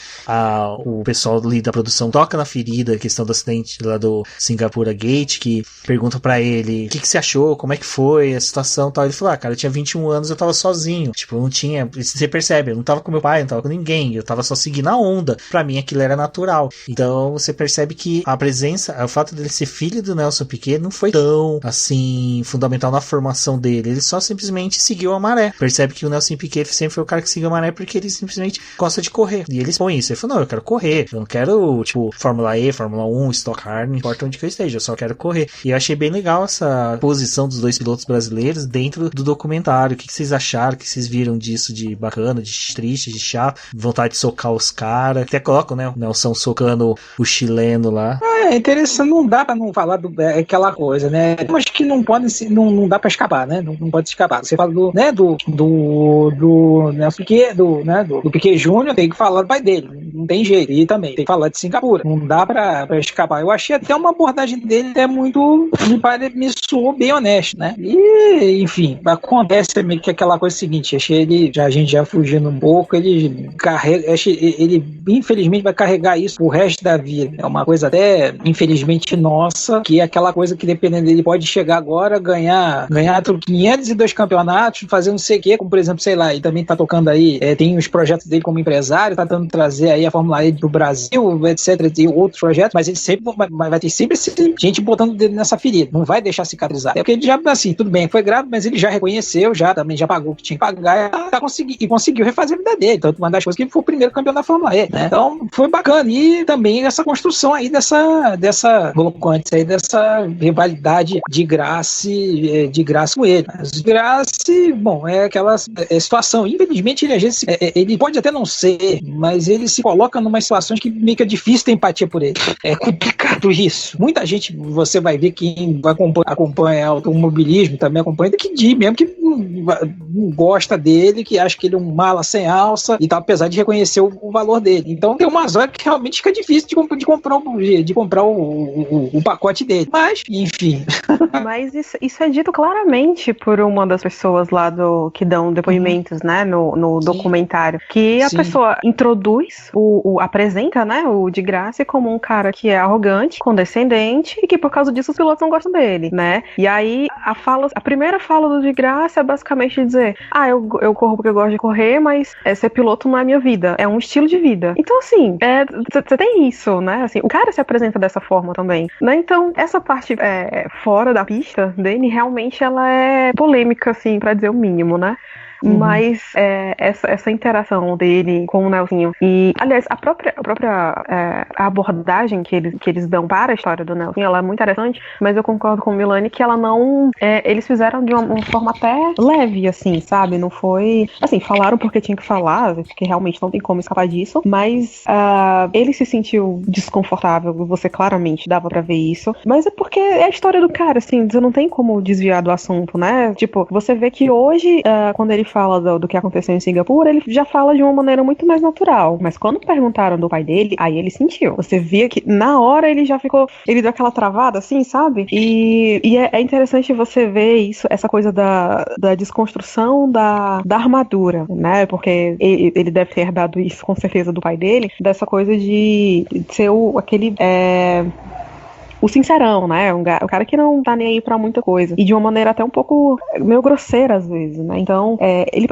o pessoal ali da produção toca na ferida, a questão do acidente lá do Singapura Gate, que pergunta pra ele, o que você achou, como é que foi a situação e tal, ele falou, cara, eu tinha 21 anos, eu tava sozinho, tipo, eu não tinha, você percebe, eu não tava com meu pai, eu não tava com ninguém, eu tava só seguindo a onda, pra mim aquilo era natural, então você percebe que a presença, o fato dele ser filho do Nelson Piquet não foi tão, assim, fundamental na formação dele, ele só simplesmente seguiu a maré, percebe que o Nelson Piquet sempre foi o cara que seguiu a maré porque ele simplesmente gosta de correr, e ele expõe isso, ele falou, não, eu quero correr, eu não quero, tipo, Fórmula E, Fórmula 1, Stock Car, não importa onde que eu esteja, eu só quero correr, e eu achei bem legal essa posição dos dois pilotos brasileiros dentro do documentário, o que vocês acharam, o que vocês viram disso de bacana, de triste, de chato, vontade de socar os caras, até colocam, né, o Nelson socando o chileno lá. É interessante, não dá pra não falar aquela coisa, né? Mas que não pode, não dá pra escapar, né? Não pode escapar. Você fala do Nelson Piquet, do Piquet Júnior, tem que falar do pai dele, não tem jeito. E também tem que falar de Singapura, não dá pra escapar. Eu achei até uma abordagem dele até muito, me soou bem honesto, né? E, enfim, acontece meio que aquela coisa seguinte, achei ele, a gente já fugindo um pouco, ele infelizmente vai carregar isso pro resto da vida. É uma coisa até, infelizmente, nossa, que é aquela coisa que dependendo dele pode chegar agora, ganhar 502 campeonatos, fazer não sei o quê, como por exemplo, sei lá, ele também tá tocando aí, tem os projetos dele como empresário, tá tentando trazer aí a Fórmula E do Brasil, etc, e outros projetos, mas ele sempre vai ter sempre gente botando o dedo nessa ferida, não vai deixar cicatrizar. É porque ele já, assim, tudo bem, foi grave, mas ele já reconheceu, também já pagou o que tinha que pagar, conseguiu refazer a vida dele, então uma das coisas que ele foi o primeiro campeão da Fórmula E, né? Então foi bacana, e também essa construção aí dessa colocou antes aí, dessa rivalidade de Graça com ele. Mas Graça, bom, é aquela situação, infelizmente ele às vezes, ele pode até não ser, mas ele se coloca numa situação que meio que é difícil ter empatia por ele. É complicado isso. Muita gente, você vai ver quem acompanha automobilismo, também acompanha, que diz mesmo que não gosta dele, que acha que ele é um mala sem alça e tal, apesar de reconhecer o valor dele. Então tem umas horas que realmente fica difícil de comprar o pacote dele. Mas, enfim. Mas isso é dito claramente por uma das pessoas lá que dão depoimentos, né, no documentário, que a pessoa introduz, apresenta, né, o de Graça como um cara que é arrogante, condescendente e que por causa disso os pilotos não gostam dele, né? E aí a primeira fala do de Graça é basicamente dizer, eu corro porque eu gosto de correr, mas ser piloto não é minha vida, é um estilo de vida. Então assim, você tem isso, né? Assim, o cara se apresenta dessa forma também, né? Então essa parte fora da pista dele realmente ela é polêmica, assim, pra dizer o mínimo, né? Mas essa interação dele com o Nelsinho e, aliás, a própria abordagem que eles dão para a história do Nelsinho, ela é muito interessante, mas eu concordo com o Milani que ela não, eles fizeram de uma forma até leve, assim, sabe? Não foi, assim, falaram porque tinha que falar, porque realmente não tem como escapar disso, mas ele se sentiu desconfortável, você claramente dava pra ver isso, mas é porque é a história do cara, assim, você não tem como desviar do assunto, né? Tipo, você vê que hoje, quando ele fala do que aconteceu em Singapura, ele já fala de uma maneira muito mais natural. Mas quando perguntaram do pai dele, aí ele sentiu. Você via que na hora ele já ficou, ele deu aquela travada assim, sabe? E é interessante você ver isso, essa coisa da desconstrução da armadura, né? Porque ele deve ter herdado isso com certeza do pai dele, dessa coisa de ser aquele o sincerão, né? O cara que não tá nem aí pra muita coisa. E de uma maneira até um pouco meio grosseira às vezes, né? Então,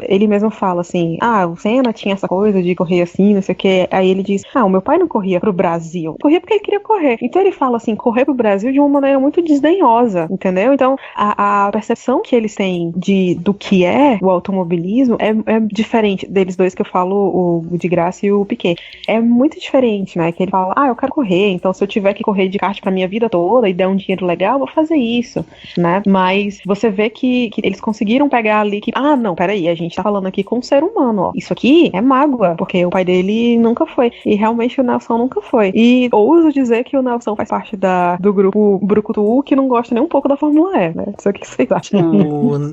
ele mesmo fala assim, o Senna tinha essa coisa de correr assim, não sei o que. Aí ele diz, o meu pai não corria pro Brasil. Corria porque ele queria correr. Então ele fala assim, correr pro Brasil de uma maneira muito desdenhosa, entendeu? Então, a percepção que eles têm do que é o automobilismo é diferente deles dois que eu falo, o de Graça e o Piquet. É muito diferente, né? Que ele fala, eu quero correr, então se eu tiver que correr de kart pra minha vida toda e der um dinheiro legal, eu vou fazer isso, né? Mas você vê que eles conseguiram pegar ali que, não, peraí, a gente tá falando aqui com um ser humano, ó. Isso aqui é mágoa, porque o pai dele nunca foi. E realmente o Nelson nunca foi. E ouso dizer que o Nelson faz parte do grupo Brucutu, que não gosta nem um pouco da Fórmula E, né? Isso aqui que vocês acham.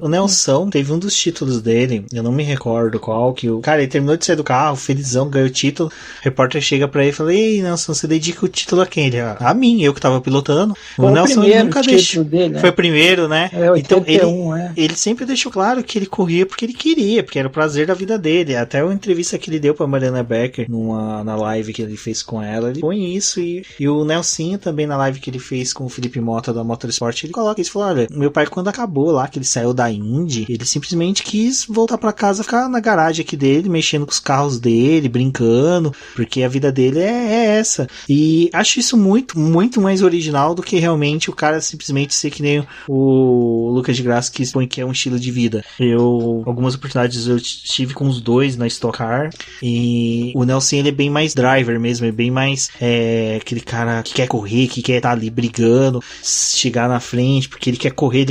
O Nelson teve um dos títulos dele, eu não me recordo qual, que o cara, ele terminou de sair do carro, felizão, ganhou o título, o repórter chega pra ele e fala, ei, Nelson, você dedica o título a quem? Ele, a mim, eu que tava pilotando. O Nelson ele nunca deixou. Dele, né? Foi o primeiro, né? Então ele sempre deixou claro que ele corria porque ele queria, porque era o prazer da vida dele. Até uma entrevista que ele deu pra Mariana Becker na live que ele fez com ela, ele põe isso, e o Nelsinho também na live que ele fez com o Felipe Mota da Motorsport, ele coloca isso, falou, olha, meu pai quando acabou lá, que ele saiu da Indy, ele simplesmente quis voltar pra casa, ficar na garagem aqui dele, mexendo com os carros dele, brincando, porque a vida dele é essa. E acho isso muito, muito mais original do que realmente o cara simplesmente ser que nem o Lucas de Graça, que expõe que é um estilo de vida. Algumas oportunidades eu tive com os dois na Stock Car, e o Nelson ele é bem mais driver mesmo, é bem mais aquele cara que quer correr, que quer estar ali brigando, chegar na frente, porque ele quer correr,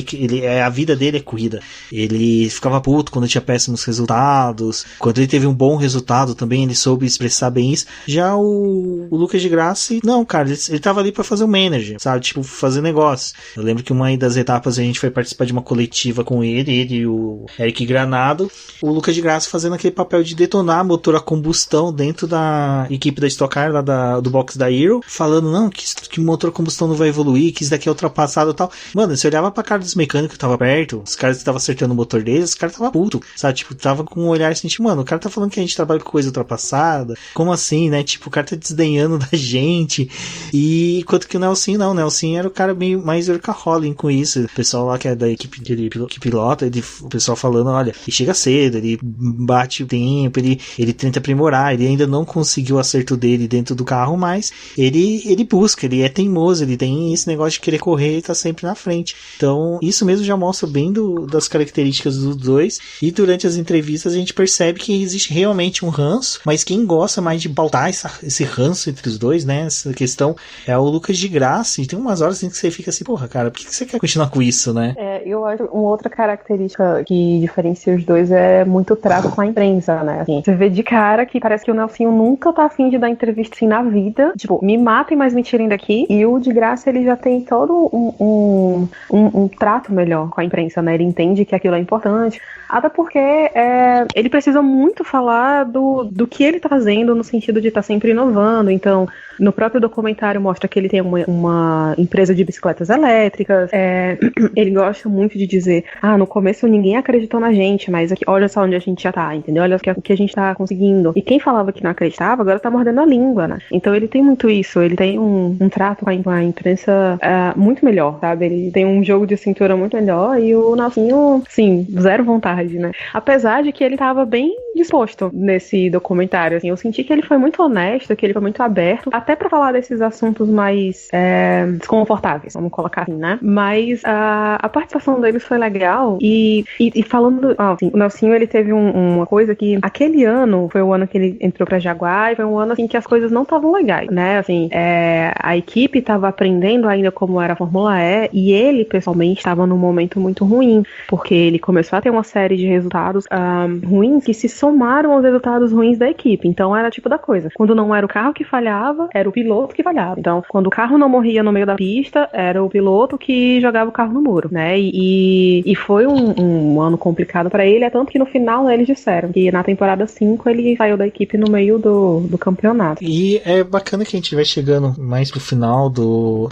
a vida dele é corrida. Ele ficava puto quando tinha péssimos resultados, quando ele teve um bom resultado também, ele soube expressar bem isso. Já o Lucas de Graça, não, cara, ele tava ali pra fazer o manager, sabe, tipo, fazer negócio. Eu lembro que uma das etapas a gente foi participar de uma coletiva com ele e o Eric Granado, o Lucas de Graça fazendo aquele papel de detonar motor a combustão dentro da equipe da Stock Car, lá do box da Hero, falando, não, que motor a combustão não vai evoluir, que isso daqui é ultrapassado e tal. Mano, você olhava pra cara dos mecânicos que tava perto, os caras que estavam acertando o motor deles, os caras tava puto, sabe, tipo, tava com um olhar assim, tipo, mano, o cara tá falando que a gente trabalha com coisa ultrapassada, como assim, né, tipo, o cara tá desdenhando da gente, e enquanto que o Nelson era o cara meio mais workaholic com isso, o pessoal lá que é da equipe que pilota, o pessoal falando, olha, ele chega cedo, ele bate o tempo, ele tenta aprimorar, ele ainda não conseguiu o acerto dele dentro do carro, mas ele busca, ele é teimoso, ele tem esse negócio de querer correr e tá sempre na frente. Então, isso mesmo já mostra bem das características dos dois, e durante as entrevistas a gente percebe que existe realmente um ranço, mas quem gosta mais de pautar esse ranço entre os dois, né, essa questão, é o Lucas de Graça, e tem umas horas assim que você fica assim, porra, cara, por que você quer continuar com isso, né? Eu acho uma outra característica que diferencia os dois é muito trato com a imprensa, né, assim, você vê de cara que parece que o Nelsinho nunca tá afim de dar entrevista assim na vida, tipo, me matem, mas me tirem daqui, e o de Graça ele já tem todo um trato melhor com a imprensa, né, ele entende que aquilo é importante, até porque ele precisa muito falar do que ele tá fazendo no sentido de estar sempre inovando. Então, no próprio documentário mostra que ele tem uma empresa de bicicletas elétricas, ele gosta muito de dizer, no começo ninguém acreditou na gente, mas aqui, olha só onde a gente já tá, entendeu? Olha o que a gente tá conseguindo. E quem falava que não acreditava, agora tá mordendo a língua, né? Então ele tem muito isso, ele tem um trato com a imprensa muito melhor, sabe? Ele tem um jogo de cintura muito melhor, e o Nelsinho, sim, zero vontade, né? Apesar de que ele tava bem disposto nesse documentário, assim, eu senti que ele foi muito honesto, que ele foi muito aberto, até pra falar desses assuntos mais desconfortáveis, vamos colocar assim, né? Mas a participação deles foi legal, e falando, assim, o Nelsinho, ele teve uma coisa que, aquele ano, foi o ano que ele entrou pra Jaguar, e foi um ano, assim, que as coisas não estavam legais, né? Assim, a equipe tava aprendendo ainda como era a Fórmula E, e ele, pessoalmente, estava num momento muito ruim, porque ele começou a ter uma série de resultados ruins que se somaram aos resultados ruins da equipe. Então era tipo da coisa, quando não era o carro que falhava, era o piloto que falhava. Então, quando o carro não morria no meio da pista, era o piloto que jogava o carro no muro, né? E foi um ano complicado pra ele, tanto que no final eles disseram que na temporada 5 ele saiu da equipe no meio do campeonato. E é bacana que a gente vai chegando mais pro final do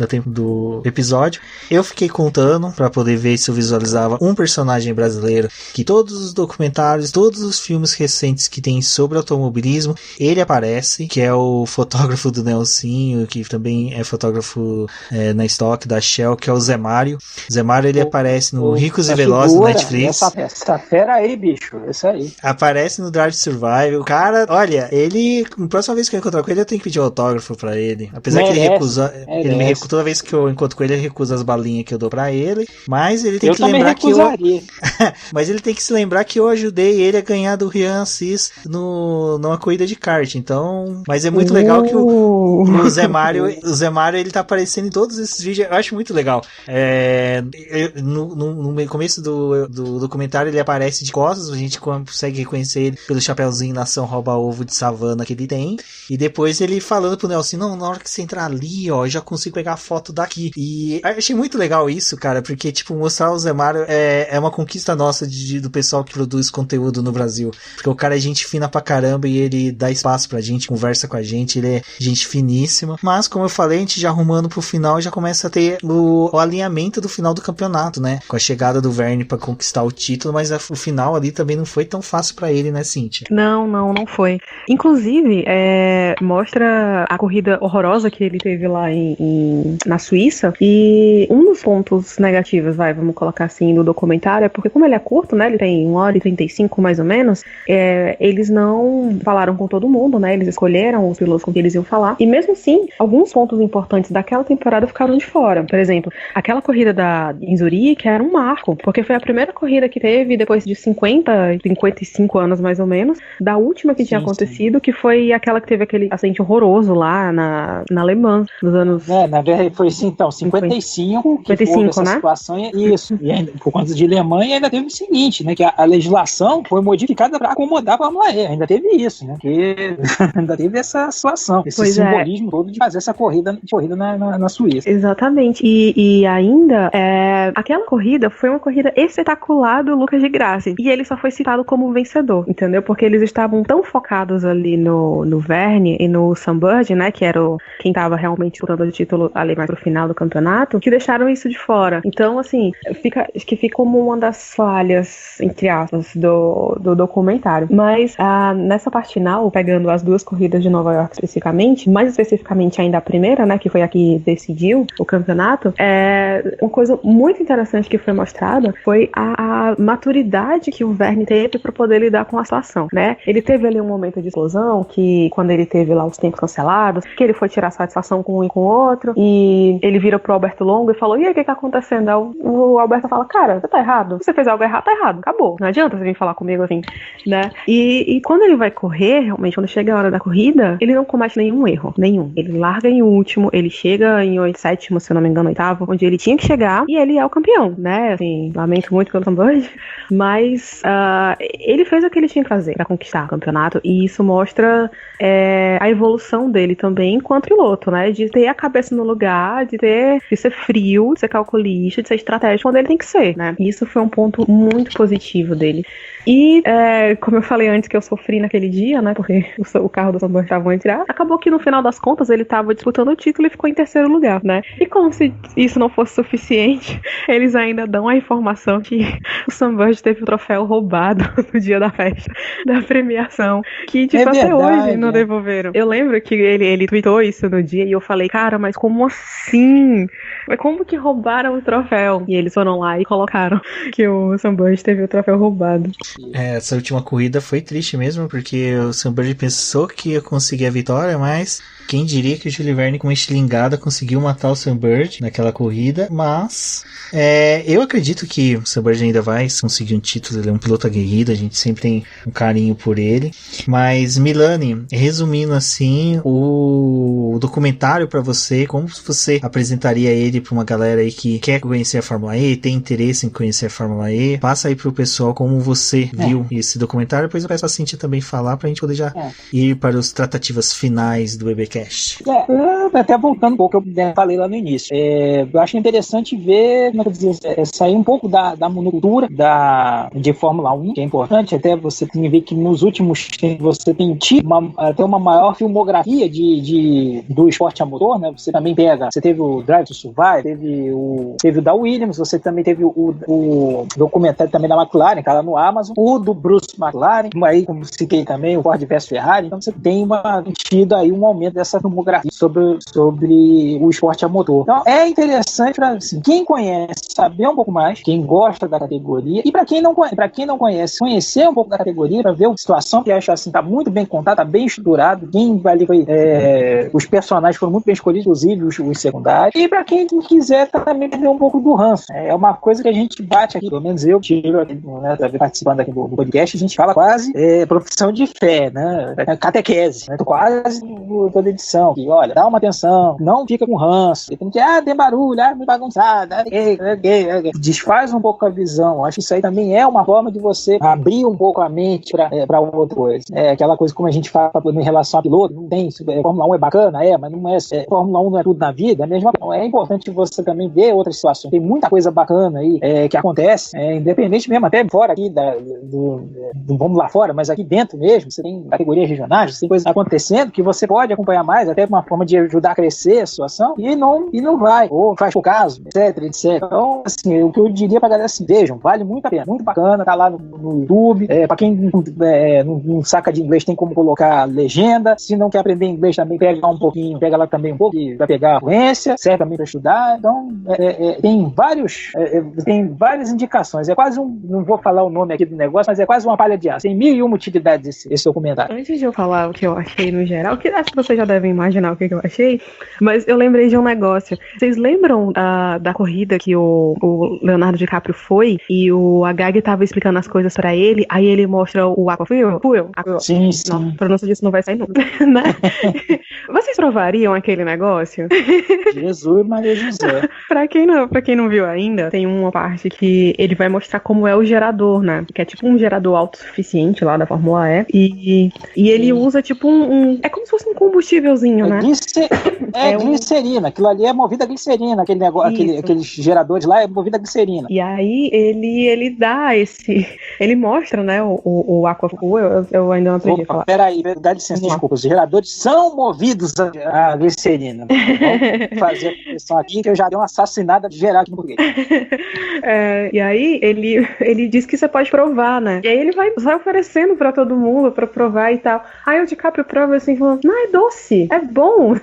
episódio. Eu fiquei contando pra poder ver se eu visualizava um personagem brasileiro que todos os documentários, todos os filmes que recentes que tem sobre automobilismo, ele aparece, que é o fotógrafo do Nelsinho, que também é fotógrafo na Stock da Shell, que é o Zé Mário. O Zé Mário, ele aparece no Ricos e Velozes do Netflix. Essa fera aí, bicho, isso aí. Aparece no Drive to Survive. O cara, olha, ele, a próxima vez que eu encontrar com ele, eu tenho que pedir autógrafo pra ele. Apesar que ele recusa, toda vez que eu encontro com ele recusa as balinhas que eu dou pra ele, mas ele tem que lembrar que mas ele tem que se lembrar que eu ajudei ele a ganhar do Rian Assis numa corrida de kart, então, mas é muito legal que o Zé Mário, ele tá aparecendo em todos esses vídeos, eu acho muito legal. No começo do documentário ele aparece de costas, a gente consegue reconhecer ele pelo chapéuzinho nação rouba-ovo de savana que ele tem, e depois ele falando pro Nelson, não, na hora que você entrar ali, ó, eu já consigo pegar a foto daqui, e eu achei muito legal isso, cara, porque, tipo, mostrar o Zé Mário é uma conquista nossa do pessoal que produz conteúdo no Brasil, porque o cara é gente fina pra caramba e ele dá espaço pra gente, conversa com a gente, ele é gente finíssima, mas, como eu falei, a gente já arrumando pro final, já começa a ter o alinhamento do final do campeonato, né, com a chegada do Vergne pra conquistar o título, mas o final ali também não foi tão fácil pra ele, né, Cíntia? Não foi. Inclusive, mostra a corrida horrorosa que ele teve lá na Suíça, e um dos pontos negativos, vamos colocar assim, do documentário, é porque como ele é curto, né, ele tem 1h35 mais ou menos, eles não falaram com todo mundo, né, eles escolheram os pilotos com que eles iam falar, e mesmo assim, alguns pontos importantes daquela temporada ficaram de fora. Por exemplo, aquela corrida em Zurique era um marco, porque foi a primeira corrida que teve depois de 55 anos mais ou menos, da última que tinha acontecido, que foi aquela que teve aquele acidente horroroso lá na Alemanha, nos anos... na verdade foi assim, então, 55, que 55, foi essa né? situação, isso, e ainda, por conta de Alemanha, ainda teve o seguinte, né, que a legislação foi modificada para acomodar a Fórmula E, ainda teve isso, né, que ainda teve essa situação, esse simbolismo todo de fazer essa corrida na Suíça. Exatamente, e ainda, aquela corrida foi uma corrida espetacular do Lucas de Grassi, e ele só foi citado como vencedor, entendeu? Porque eles estavam tão focados ali no Vergne e no Sam Bird, né, que era quem estava realmente disputando o título ali mais pro final do campeonato, que deixaram isso de fora. Então, assim, acho que fica como uma das falhas, entre aspas, do documentário. Mas nessa parte final, pegando as duas corridas de Nova York especificamente, mais especificamente ainda a primeira, né, que foi a que decidiu o campeonato, uma coisa muito interessante que foi mostrada foi a maturidade que o Vergne teve para poder lidar com a situação, né? Ele teve ali um momento de explosão, que quando ele teve lá os tempos cancelados, que ele foi tirar satisfação com um e com o outro, e ele vira pro Alberto Longo e falou, e aí, o que tá acontecendo? Aí o Alberto fala, cara, você tá errado, você fez algo errado, tá errado, acabou, não adianta você vir falar comigo assim, né? E quando ele vai correr, realmente, quando chega a hora da corrida, ele não comete nenhum erro, nenhum. Ele larga em último, ele chega em sétimo, se eu não me engano, oitavo, onde ele tinha que chegar, e ele é o campeão, né? Assim, lamento muito pelo Sam Bird, mas ele fez o que ele tinha que fazer pra conquistar o campeonato, e isso mostra a evolução dele também enquanto piloto, né? De ter a cabeça no lugar, de ser frio, de ser calculista, de ser estratégico quando ele tem que ser, né? E isso foi um ponto muito positivo dele. E, como eu falei antes que eu sofri naquele dia, né? Porque o carro do Sam Bird estava a entrar, acabou que no final das contas ele estava disputando o título e ficou em terceiro lugar, né? E como se isso não fosse suficiente, eles ainda dão a informação que o Sam Bird teve o troféu roubado no dia da festa, da premiação, que tipo até hoje não devolveram. Eu lembro que ele tweetou isso no dia e eu falei, cara, mas como assim? Mas como que roubaram o troféu? E eles foram lá e colocaram que o Sam Bird teve o troféu roubado. Essa última corrida foi triste mesmo, porque o Sam Bird pensou que ia conseguir a vitória, mas quem diria que o Júlio Verne com uma estilingada conseguiu matar o Sam Bird naquela corrida, mas eu acredito que o Sam Bird ainda vai conseguir um título, ele é um piloto aguerrido, a gente sempre tem um carinho por ele, mas Milani, resumindo assim, o documentário pra você, como você apresentaria ele pra uma galera aí que quer conhecer a Fórmula E, tem interesse em conhecer a Fórmula E, passa aí pro pessoal como você viu esse documentário, depois eu peço a Cintia também falar pra gente poder já ir para as tratativas finais do BBcast. Até voltando um pouco, eu falei lá no início, eu acho interessante ver, como eu dizer, sair um pouco da monocultura de Fórmula 1, que é importante, até você tem que ver que nos últimos tempos você tem tido até uma maior filmografia de do esporte a motor, né? Você também você teve o Drive to Survive, teve o da Williams, você também teve o documentário também da McLaren, que tá lá no Amazon, o do Bruce McLaren, aí como citei também, o Ford vs Ferrari, então você tem tido aí um aumento dessa filmografia sobre o esporte a motor. Então é interessante para assim, quem conhece saber um pouco mais, quem gosta da categoria, e para quem não conhece, conhecer um pouco da categoria, para ver a situação, que acho assim, tá muito bem contado, tá bem estruturado, quem ali foi, os personagens foram muito bem escolhidos, inclusive os secundários, e para quem quiser também perder um pouco do ranço. É uma coisa que a gente bate aqui, pelo menos eu tiro aqui, né, participando aqui do podcast, a gente fala quase profissão de fé, né, catequese, né, quase toda edição, que olha, dá uma atenção, não fica com ranço, tem que, tem barulho, me bagunçado, desfaz um pouco a visão. Acho que isso aí também é uma forma de você abrir um pouco a mente para outra coisa. Aquela coisa como a gente fala em relação a piloto, não tem, Fórmula 1 é bacana, mas não é, Fórmula 1 não é tudo na vida, é mesmo. É importante você também ver outras situações. Tem muita coisa bacana aí que acontece, independente mesmo, até fora aqui vamos lá fora, mas aqui dentro mesmo, você tem categorias regionais, você tem coisas acontecendo que você pode acompanhar mais, até uma forma de ajudar a crescer a situação, e não vai, ou faz por caso, etc. Então, assim, o que eu diria pra galera, assim, vejam, vale muito a pena, muito bacana, tá lá no YouTube, pra quem não saca de inglês, tem como colocar legenda, se não quer aprender inglês também, pega lá também um pouco, pra pegar a fluência, serve também pra estudar. Então, tem várias indicações, é quase não vou falar o nome aqui do negócio, mas é quase uma palha de aço, tem 1001 utilidades esse documentário. Antes de eu falar o que eu achei no geral, que acho que vocês já devem imaginar o que eu achei, mas eu lembrei de um negócio. Vocês lembram da corrida que o Leonardo DiCaprio foi e o Agag tava explicando as coisas pra ele, aí ele mostra o Aquafuel? Sim. Não, a pronúncia disso não vai sair nunca, né? Vocês provariam aquele negócio? Jesus, Maria José. Pra quem não viu ainda, tem uma parte que ele vai mostrar como é o gerador, né? Que é tipo um gerador autossuficiente lá da Fórmula E. E ele usa tipo é como se fosse um combustívelzinho, né? Glicerina. Aquilo ali é movido a glicerina. Aquele negócio, aqueles geradores lá é movido a glicerina. E aí ele dá ele mostra, né, o Aquafuel. Eu ainda não aprendi a falar. Peraí, dá licença, desculpa. Os geradores são movidos a glicerina. Vamos fazer a questão aqui que eu já dei uma assassinada geral aqui no português. E aí ele diz que você pode provar, né? E aí ele vai oferecendo pra todo mundo pra provar e tal. Aí o DiCaprio prova assim, falando, não, é doce, é bom.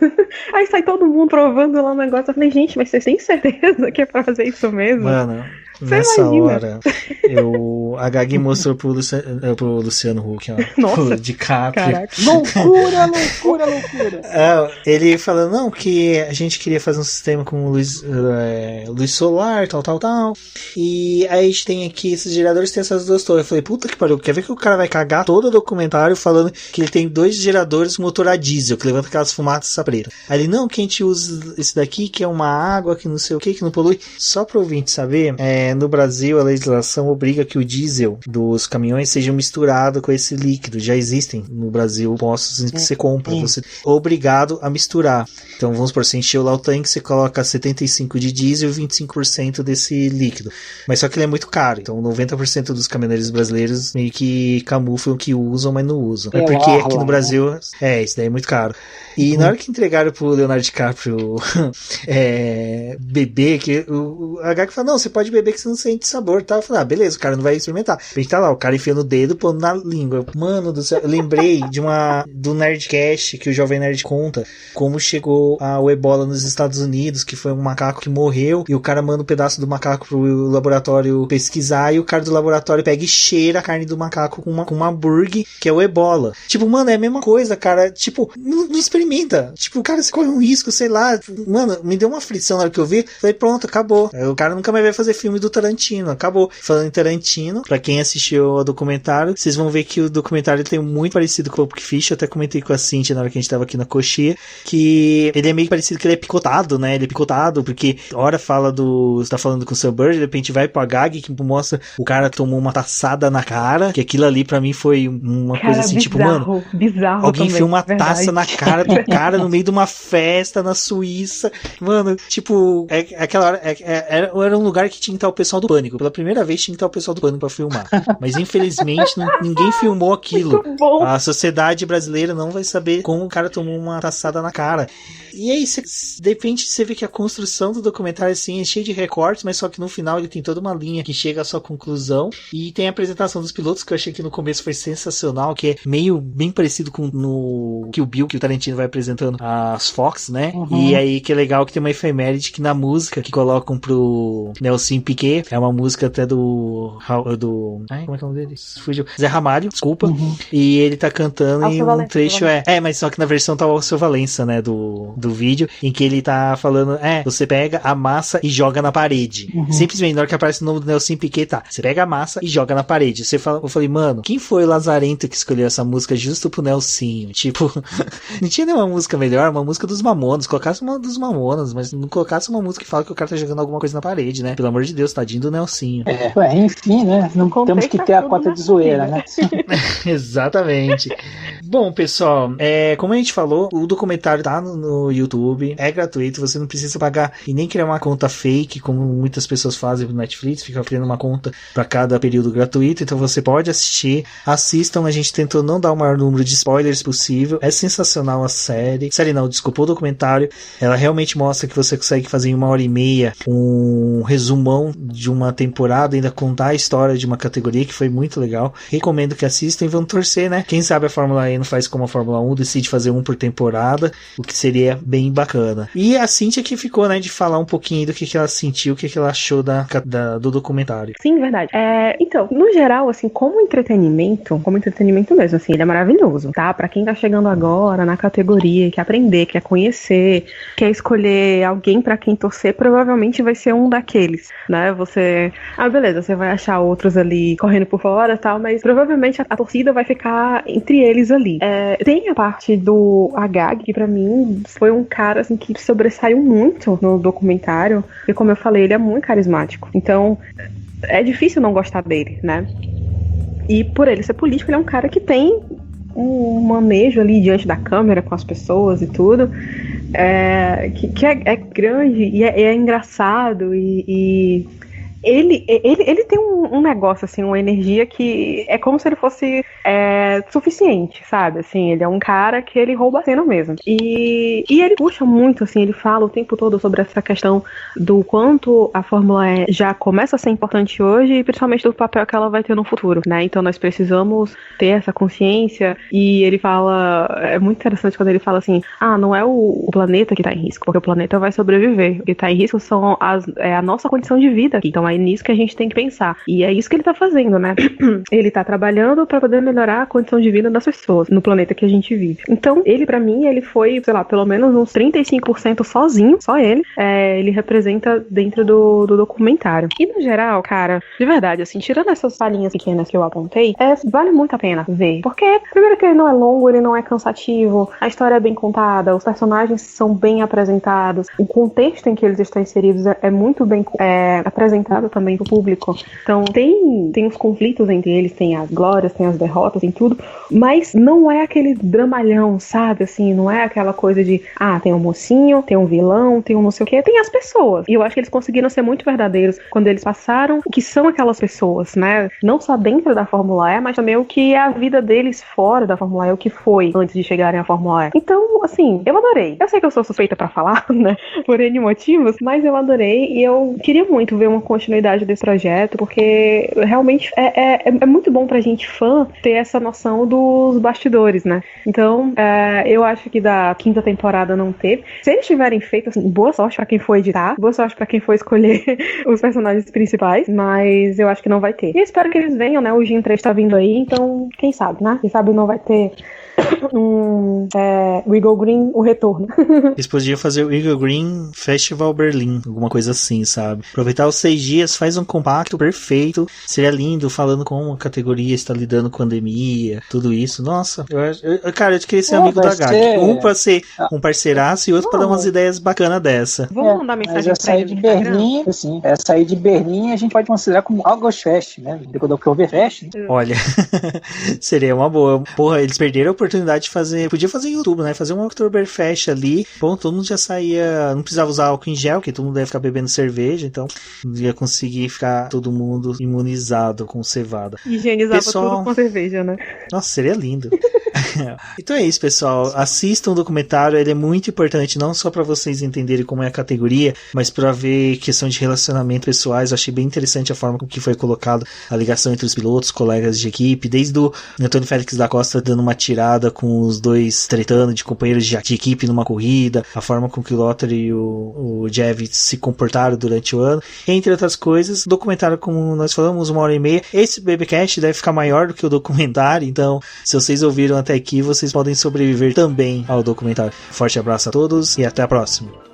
Aí sai todo mundo provando lá o negócio. Eu falei, gente, mas vocês têm certeza que é pra fazer isso mesmo? Mano, você nessa imagina? Hora, a Gagi mostrou pro Luciano Huck, ó. Nossa. Pro DiCaprio. Caraca. Loucura. Ele falando, não, que a gente queria fazer um sistema com luz solar, tal. E aí a gente tem aqui esses geradores, tem essas duas torres. Eu falei, puta que pariu, quer ver que o cara vai cagar todo o documentário falando que ele tem 2 geradores motor a diesel, que levanta aquelas fumaças pretas. Aí ele, não, que a gente usa esse daqui, que é uma água, que não sei o que não polui. Só pro ouvinte saber, no Brasil a legislação obriga que o diesel dos caminhões seja misturado com esse líquido. Já existem no Brasil postos em que você compra, você é obrigado a misturar. Então vamos supor, você encheu lá o tanque, você coloca 75 de diesel e 25% desse líquido. Mas só que ele é muito caro, então 90% dos caminhoneiros brasileiros meio que camuflam que usam, mas não usam. É porque aqui no Brasil, isso daí é muito caro. E na hora que entregaram pro Leonardo DiCaprio beber, que o H falou, não, você pode beber que você não sente sabor, tá? Eu falei, beleza, o cara não vai experimentar. A gente tá lá, o cara enfia no dedo, pondo na língua. Mano do céu, eu lembrei do Nerdcast que o Jovem Nerd conta como chegou o ebola nos Estados Unidos, que foi um macaco que morreu, e o cara manda um pedaço do macaco pro laboratório pesquisar, e o cara do laboratório pega e cheira a carne do macaco com uma hambúrguer, que é o ebola. Tipo, mano, é a mesma coisa, cara. Tipo, não experimenta. Tipo, cara, você corre um risco, sei lá. Mano, me deu uma aflição na hora que eu vi. Falei, pronto, acabou. O cara nunca mais vai fazer filme do Tarantino. Acabou. Falando em Tarantino, pra quem assistiu ao documentário, vocês vão ver que o documentário tem muito parecido com o Pulp Fiction. Eu até comentei com a Cintia na hora que a gente tava aqui na coxinha, que ele é meio parecido, que ele é picotado, né? Ele é picotado, porque hora fala você tá falando com o seu Bird, de repente vai pro Agag, que mostra o cara tomou uma taçada na cara, que aquilo ali pra mim foi uma coisa assim, bizarro, tipo, mano, bizarro alguém também, enfiou uma verdade. taça na cara do cara no meio de uma festa na Suíça, mano, tipo, aquela hora, era um lugar que tinha que estar o pessoal do Pânico. Pela primeira vez tinha que estar o pessoal do Pânico pra filmar. Mas infelizmente ninguém filmou aquilo. Muito bom. A sociedade brasileira não vai saber como o cara tomou uma taçada na cara. E aí, de repente, você vê que a construção do documentário assim, é cheia de recortes, mas só que no final ele tem toda uma linha que chega à sua conclusão. E tem a apresentação dos pilotos, que eu achei que no começo foi sensacional, que é meio bem parecido com no Kill Bill, que o Tarantino vai apresentando as Fox, né? Uhum. E aí que é legal que tem uma efeméride que na música que colocam pro Nelson Piquet, é uma música até do ai, como é que é o nome dele? Fugiu. Zé Ramalho, desculpa. Uhum. E ele tá cantando e Alceu um Valença, trecho mas só que na versão tá o Alceu Valença, né, do vídeo, em que ele tá falando, você pega a massa e joga na parede. Uhum. Simplesmente, na hora que aparece o nome do Nelson Piquet, você pega a massa e joga na parede. Eu falei, mano, quem foi o lazarento que escolheu essa música justo pro Nelsinho? Tipo, não tinha nenhuma música melhor, uma música dos Mamonas, colocasse uma dos Mamonas, mas não colocasse uma música que fala que o cara tá jogando alguma coisa na parede, né? Pelo amor de Deus, tadinho do Nelsinho. Enfim, né? Não temos que ter a cota de zoeira, né? Exatamente. Bom, pessoal, como a gente falou, o documentário tá no YouTube, é gratuito, você não precisa pagar e nem criar uma conta fake, como muitas pessoas fazem no Netflix, fica criando uma conta para cada período gratuito, então você pode assistir, assistam, a gente tentou não dar o maior número de spoilers possível, é sensacional a série não, desculpa, o documentário, ela realmente mostra que você consegue fazer em 1h30 um resumão de uma temporada, ainda contar a história de uma categoria que foi muito legal, recomendo que assistam e vão torcer, né? Quem sabe a Fórmula E não faz como a Fórmula 1, decide fazer um por temporada, o que seria bem bacana. E a Cíntia que ficou, né, de falar um pouquinho do que ela sentiu, o que ela achou do documentário. Sim, verdade. Então, no geral, assim, como entretenimento mesmo, assim, ele é maravilhoso, tá? Pra quem tá chegando agora na categoria, quer aprender, quer conhecer, quer escolher alguém pra quem torcer, provavelmente vai ser um daqueles, né? Beleza, você vai achar outros ali correndo por fora e tal, mas provavelmente a torcida vai ficar entre eles ali. Tem a parte do Agag, que pra mim foi um cara, assim, que sobressaiu muito no documentário, e como eu falei, ele é muito carismático. Então, é difícil não gostar dele, né? E por ele ser político, ele é um cara que tem um manejo ali diante da câmera com as pessoas e tudo, que é grande e é engraçado e ele tem um negócio, assim, uma energia que é como se ele fosse suficiente, sabe? Assim, ele é um cara que ele rouba a cena mesmo. E ele puxa muito, assim, ele fala o tempo todo sobre essa questão do quanto a Fórmula E já começa a ser importante hoje e principalmente do papel que ela vai ter no futuro, né? Então nós precisamos ter essa consciência e ele fala, é muito interessante quando ele fala assim, não é o planeta que tá em risco, porque o planeta vai sobreviver. O que tá em risco são a nossa condição de vida aqui. Então é nisso que a gente tem que pensar. E é isso que ele tá fazendo, né? Ele tá trabalhando pra poder melhorar a condição de vida das pessoas no planeta que a gente vive. Então, ele, pra mim, ele foi, sei lá, pelo menos uns 35% sozinho, só ele. Ele representa dentro do documentário. E, no geral, cara, de verdade, assim, tirando essas palhinhas pequenas que eu apontei, vale muito a pena ver. Porque, primeiro que ele não é longo, ele não é cansativo, a história é bem contada, os personagens são bem apresentados, o contexto em que eles estão inseridos é muito bem apresentado também pro público. Então tem os conflitos entre eles, tem as glórias, tem as derrotas, tem tudo, mas não é aquele dramalhão, sabe? Assim, não é aquela coisa de tem um mocinho, tem um vilão, tem um não sei o que, tem as pessoas. E eu acho que eles conseguiram ser muito verdadeiros quando eles passaram o que são aquelas pessoas, né? Não só dentro da Fórmula E, mas também o que é a vida deles fora da Fórmula E, o que foi antes de chegarem à Fórmula E. Então, assim, eu adorei. Eu sei que eu sou suspeita pra falar, né? Por N motivos, mas eu adorei e eu queria muito ver uma continuidade desse projeto, porque realmente é muito bom pra gente fã ter essa noção dos bastidores, né? Então, eu acho que da quinta temporada não teve. Se eles tiverem feito, assim, boa sorte pra quem for editar, boa sorte pra quem for escolher os personagens principais, mas eu acho que não vai ter. E eu espero que eles venham, né? O Gin 3 tá vindo aí, então, quem sabe, né? Quem sabe não vai ter o Eagle Green, o retorno. Eles podiam fazer o Eagle Green Festival Berlim, alguma coisa assim, sabe? Aproveitar os 6 dias, faz um compacto perfeito, seria lindo, falando como a categoria está lidando com a pandemia, tudo isso. Nossa, cara, eu queria ser amigo da GAG. Um pra ser um parceiraço e outro pra dar umas ideias bacanas dessa. Vamos mandar mensagem pra ele de Berlim, assim, sair de Berlim a gente pode considerar como August Fest, né? Do Oktoberfest, né? Olha, seria uma boa. Porra, eles perderam a oportunidade oportunidade de fazer, podia fazer em YouTube, né? Fazer um Oktoberfest ali. Bom, todo mundo já saía, não precisava usar álcool em gel, porque todo mundo deve ficar bebendo cerveja, então ia conseguir ficar todo mundo imunizado com cevada. Higienizava tudo com cerveja, né? Nossa, seria lindo. Então é isso, pessoal. Assistam o documentário, ele é muito importante, não só para vocês entenderem como é a categoria, mas para ver questão de relacionamento pessoais. Eu achei bem interessante a forma com que foi colocado a ligação entre os pilotos, colegas de equipe, desde o Antônio Félix da Costa dando uma tirada com os dois tretando de companheiros de equipe numa corrida, a forma com que o Lotter e o Jev se comportaram durante o ano, entre outras coisas. O documentário, como nós falamos, 1h30. Esse BBcast deve ficar maior do que o documentário, então se vocês ouviram até aqui, vocês podem sobreviver também ao documentário. Forte abraço a todos e até a próxima.